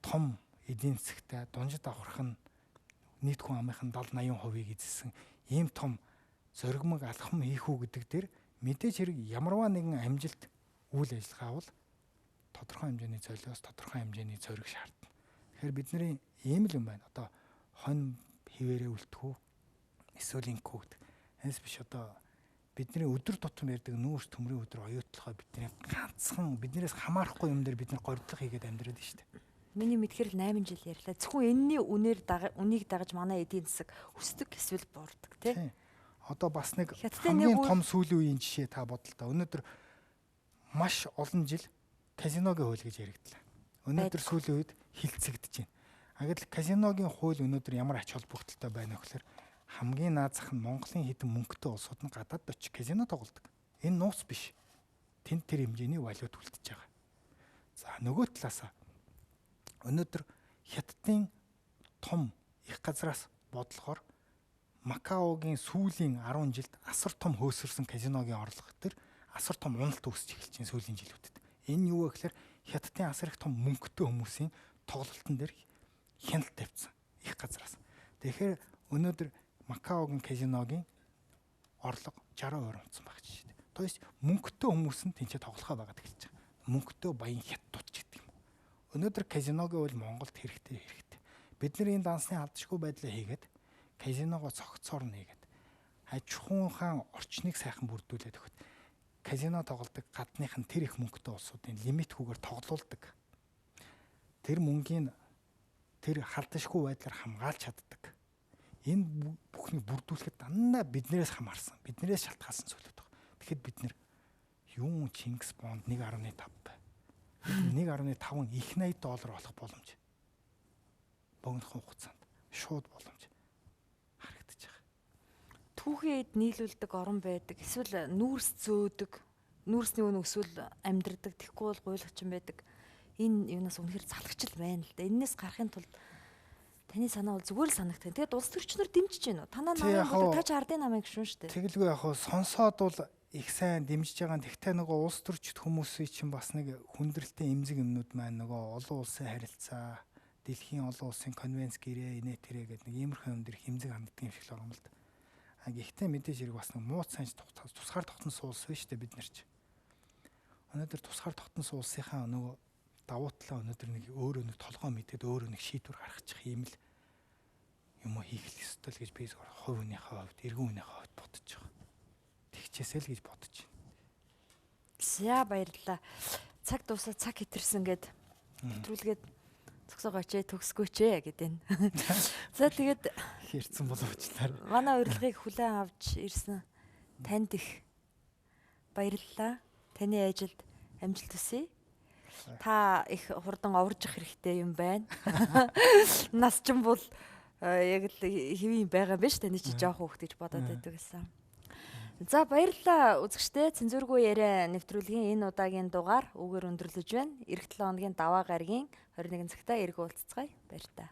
том эдийн засгтай дунжид аврах нь нийт хүн амын 70-80% эзэлсэн ийм том зоригмог алхам хийх үү гэдэг дээр мэдээж хэрэг ямарваа нэгэн амжилт үйл ажиллагаа бол тодорхой хэмжээний золиос, тодорхой хэмжээний зориг шаардна. Тэгэхээр бидний ийм л юм байна. Одоо хонь хിവэрээ үлдэхүү эсвэл инкүү гэдэг. Энэс биш одоо бидний өдөр тутам ярьдаг нүүрс төмрийн өдөр оюутлахаа бидний ганцхан биднээс хамаарахгүй юм дээр бид нар горьдлого хийгээд амьдраад байна шүү дээ. Миний мэдхээр 8 жил ярьлаа. Зөвхөн энэний үнийг дагаж манай эдийн засаг өсдөг эсвэл буурдаг тий. Одоо бас нэг хамгийн том сүүлийн үеийн жишээ та бодлоо. Өнөөдөр маш олон жил казиногийн хууль гэж яригдлаа. Өнөөдөр сүүлийн үед хилцэгдэж байна. Агад казиногийн хууль өнөөдөр ямар ач холбогдолтой байна вэ гэхээр хамгийн наазах нь Монголын хэдэн мөнгөтэй улсууд нь гадаад очиж казино тоглодог. Энэ нууц биш. Тэнд тэр хэмжээний валют үлдэж байгаа. За нөгөө талаасаа өнөөдөр хятадын том их газраас бодлохоор Макаогийн сүүлийн 10 жилд асар том хөөсөрсөн казиногийн орлого төр асар том уналт үүсэж эхэлж байна сүүлийн жилүүдэд. Энэ юу вэ гэхээр хятадын асар их том мөнгөтэй хүмүүсийн тоглолтын дээр хяналт тавьсан их газраас. Тэгэхээр өнөөдөр Макаогийн казиногийн орлого 60% унтсан байх жишээ. То есть мөнгөтэй хүмүүс нь тэнцээ тоглохоо байгаад эхэлж байгаа. Мөнгөтэй баян хятадууд ч гэдэг юм. Өнөөдөр казиногийн бол Монголд хэрэгтэй. Бидний энэ дансны алдшгүй байдлаа хийгээд казиногоо цогцоор нэгээд хажуухаан орчныг сайхан бүрдүүлээд өгөхөд казино тоглодог гадных нь тэр их мөнгөтэй улсуудын лимит хүүгээр тоглоулдаг. Тэр мөнгийн тэр халдшгүй байдлаар хамгаалж чаддаг. Энэ бүхнийг бүрдүүлэхэд дандаа биднээс хамаарсан, биднээс шалтгаалсан зүйлүүд байна. Тэгэхэд бид нэр юун Чингис Бонд 1.5 бай. 1.5 их $80 болох боломж. Богинохон хугацаанд шууд боломж харагдаж байгаа. Түүхий эд нийлүүлдэг орон байдаг. Эсвэл нүүрс зөөдөг, нүүрсний өн өсвөл амьдрдаг, тэгхгүй бол гуйлагчин байдаг. Энэ юунаас үнэхээр залхачл байна л да. Эннээс гарахын тулд таны санаа бол зүгээр л санагдах. Тэгээд улс төрчнөр дэмжиж байна уу? Танаа намайг таж ардын намайг гүшүүн шүү дээ. Тэгэлгүй яг хоо сонсоод бол их сайн дэмжиж байгаа. Тэгтээ нөгөө улс төрчд хүмүүсийн чинь бас нэг хүндрэлтэй эмзэг юмнууд маань нөгөө олон улсын харилцаа, дэлхийн олон улсын конвенц гэрээ, инээ тэрэ гэдэг нэг иймэрхүү юм дээр хэмзэг ханддаг юм шиг л байна л да. Гэхдээ мэдээж хэрэг бас нэг муу цаанч тусгаар тогтсон суулс байна шүү дээ бид нар ч. Өнөөдөр тусгаар тогтсон суулсынхаа нөгөө давуу талаа өнөөдөр нэг өөрөө нэг толгой мэдээд өөрөө нэг шийдвэр гаргачих юм л юм уу хийх ёстой л гэж би зөвхөн хувийнхээ хувьд, эргэн үнийхээ хувьд бодож байгаа. хийчихээсэй л гэж бодож байна. За баярлалаа. Цаг дуусаа цаг хэтэрсэн гэд нэвтрүүлгээд зогсоогооч төгсгөөч гэдэг нь. За тэгээд Хэрцэн боловчлаар. манай урилгыг хүлээн авч ирсэн танд их баярлалаа. Таны ажилд амжилт хүсье. Та их хурдан овржих хэрэгтэй юм байна. Нас ч юм бол яг л хэвэн байгаа юм байна ш таны чи жоох хөөхт гэж бодоод байдаг гэсэн. За баярлалаа үзэгчдээ. Цензургүй яриа нэвтрүүлгийн энэ удаагийн дугаар үгээр өндөрлөж байна. Эх 7 хоногийн даваа гарагийн 21 цагта эрг уулзцгаая. Баяр та.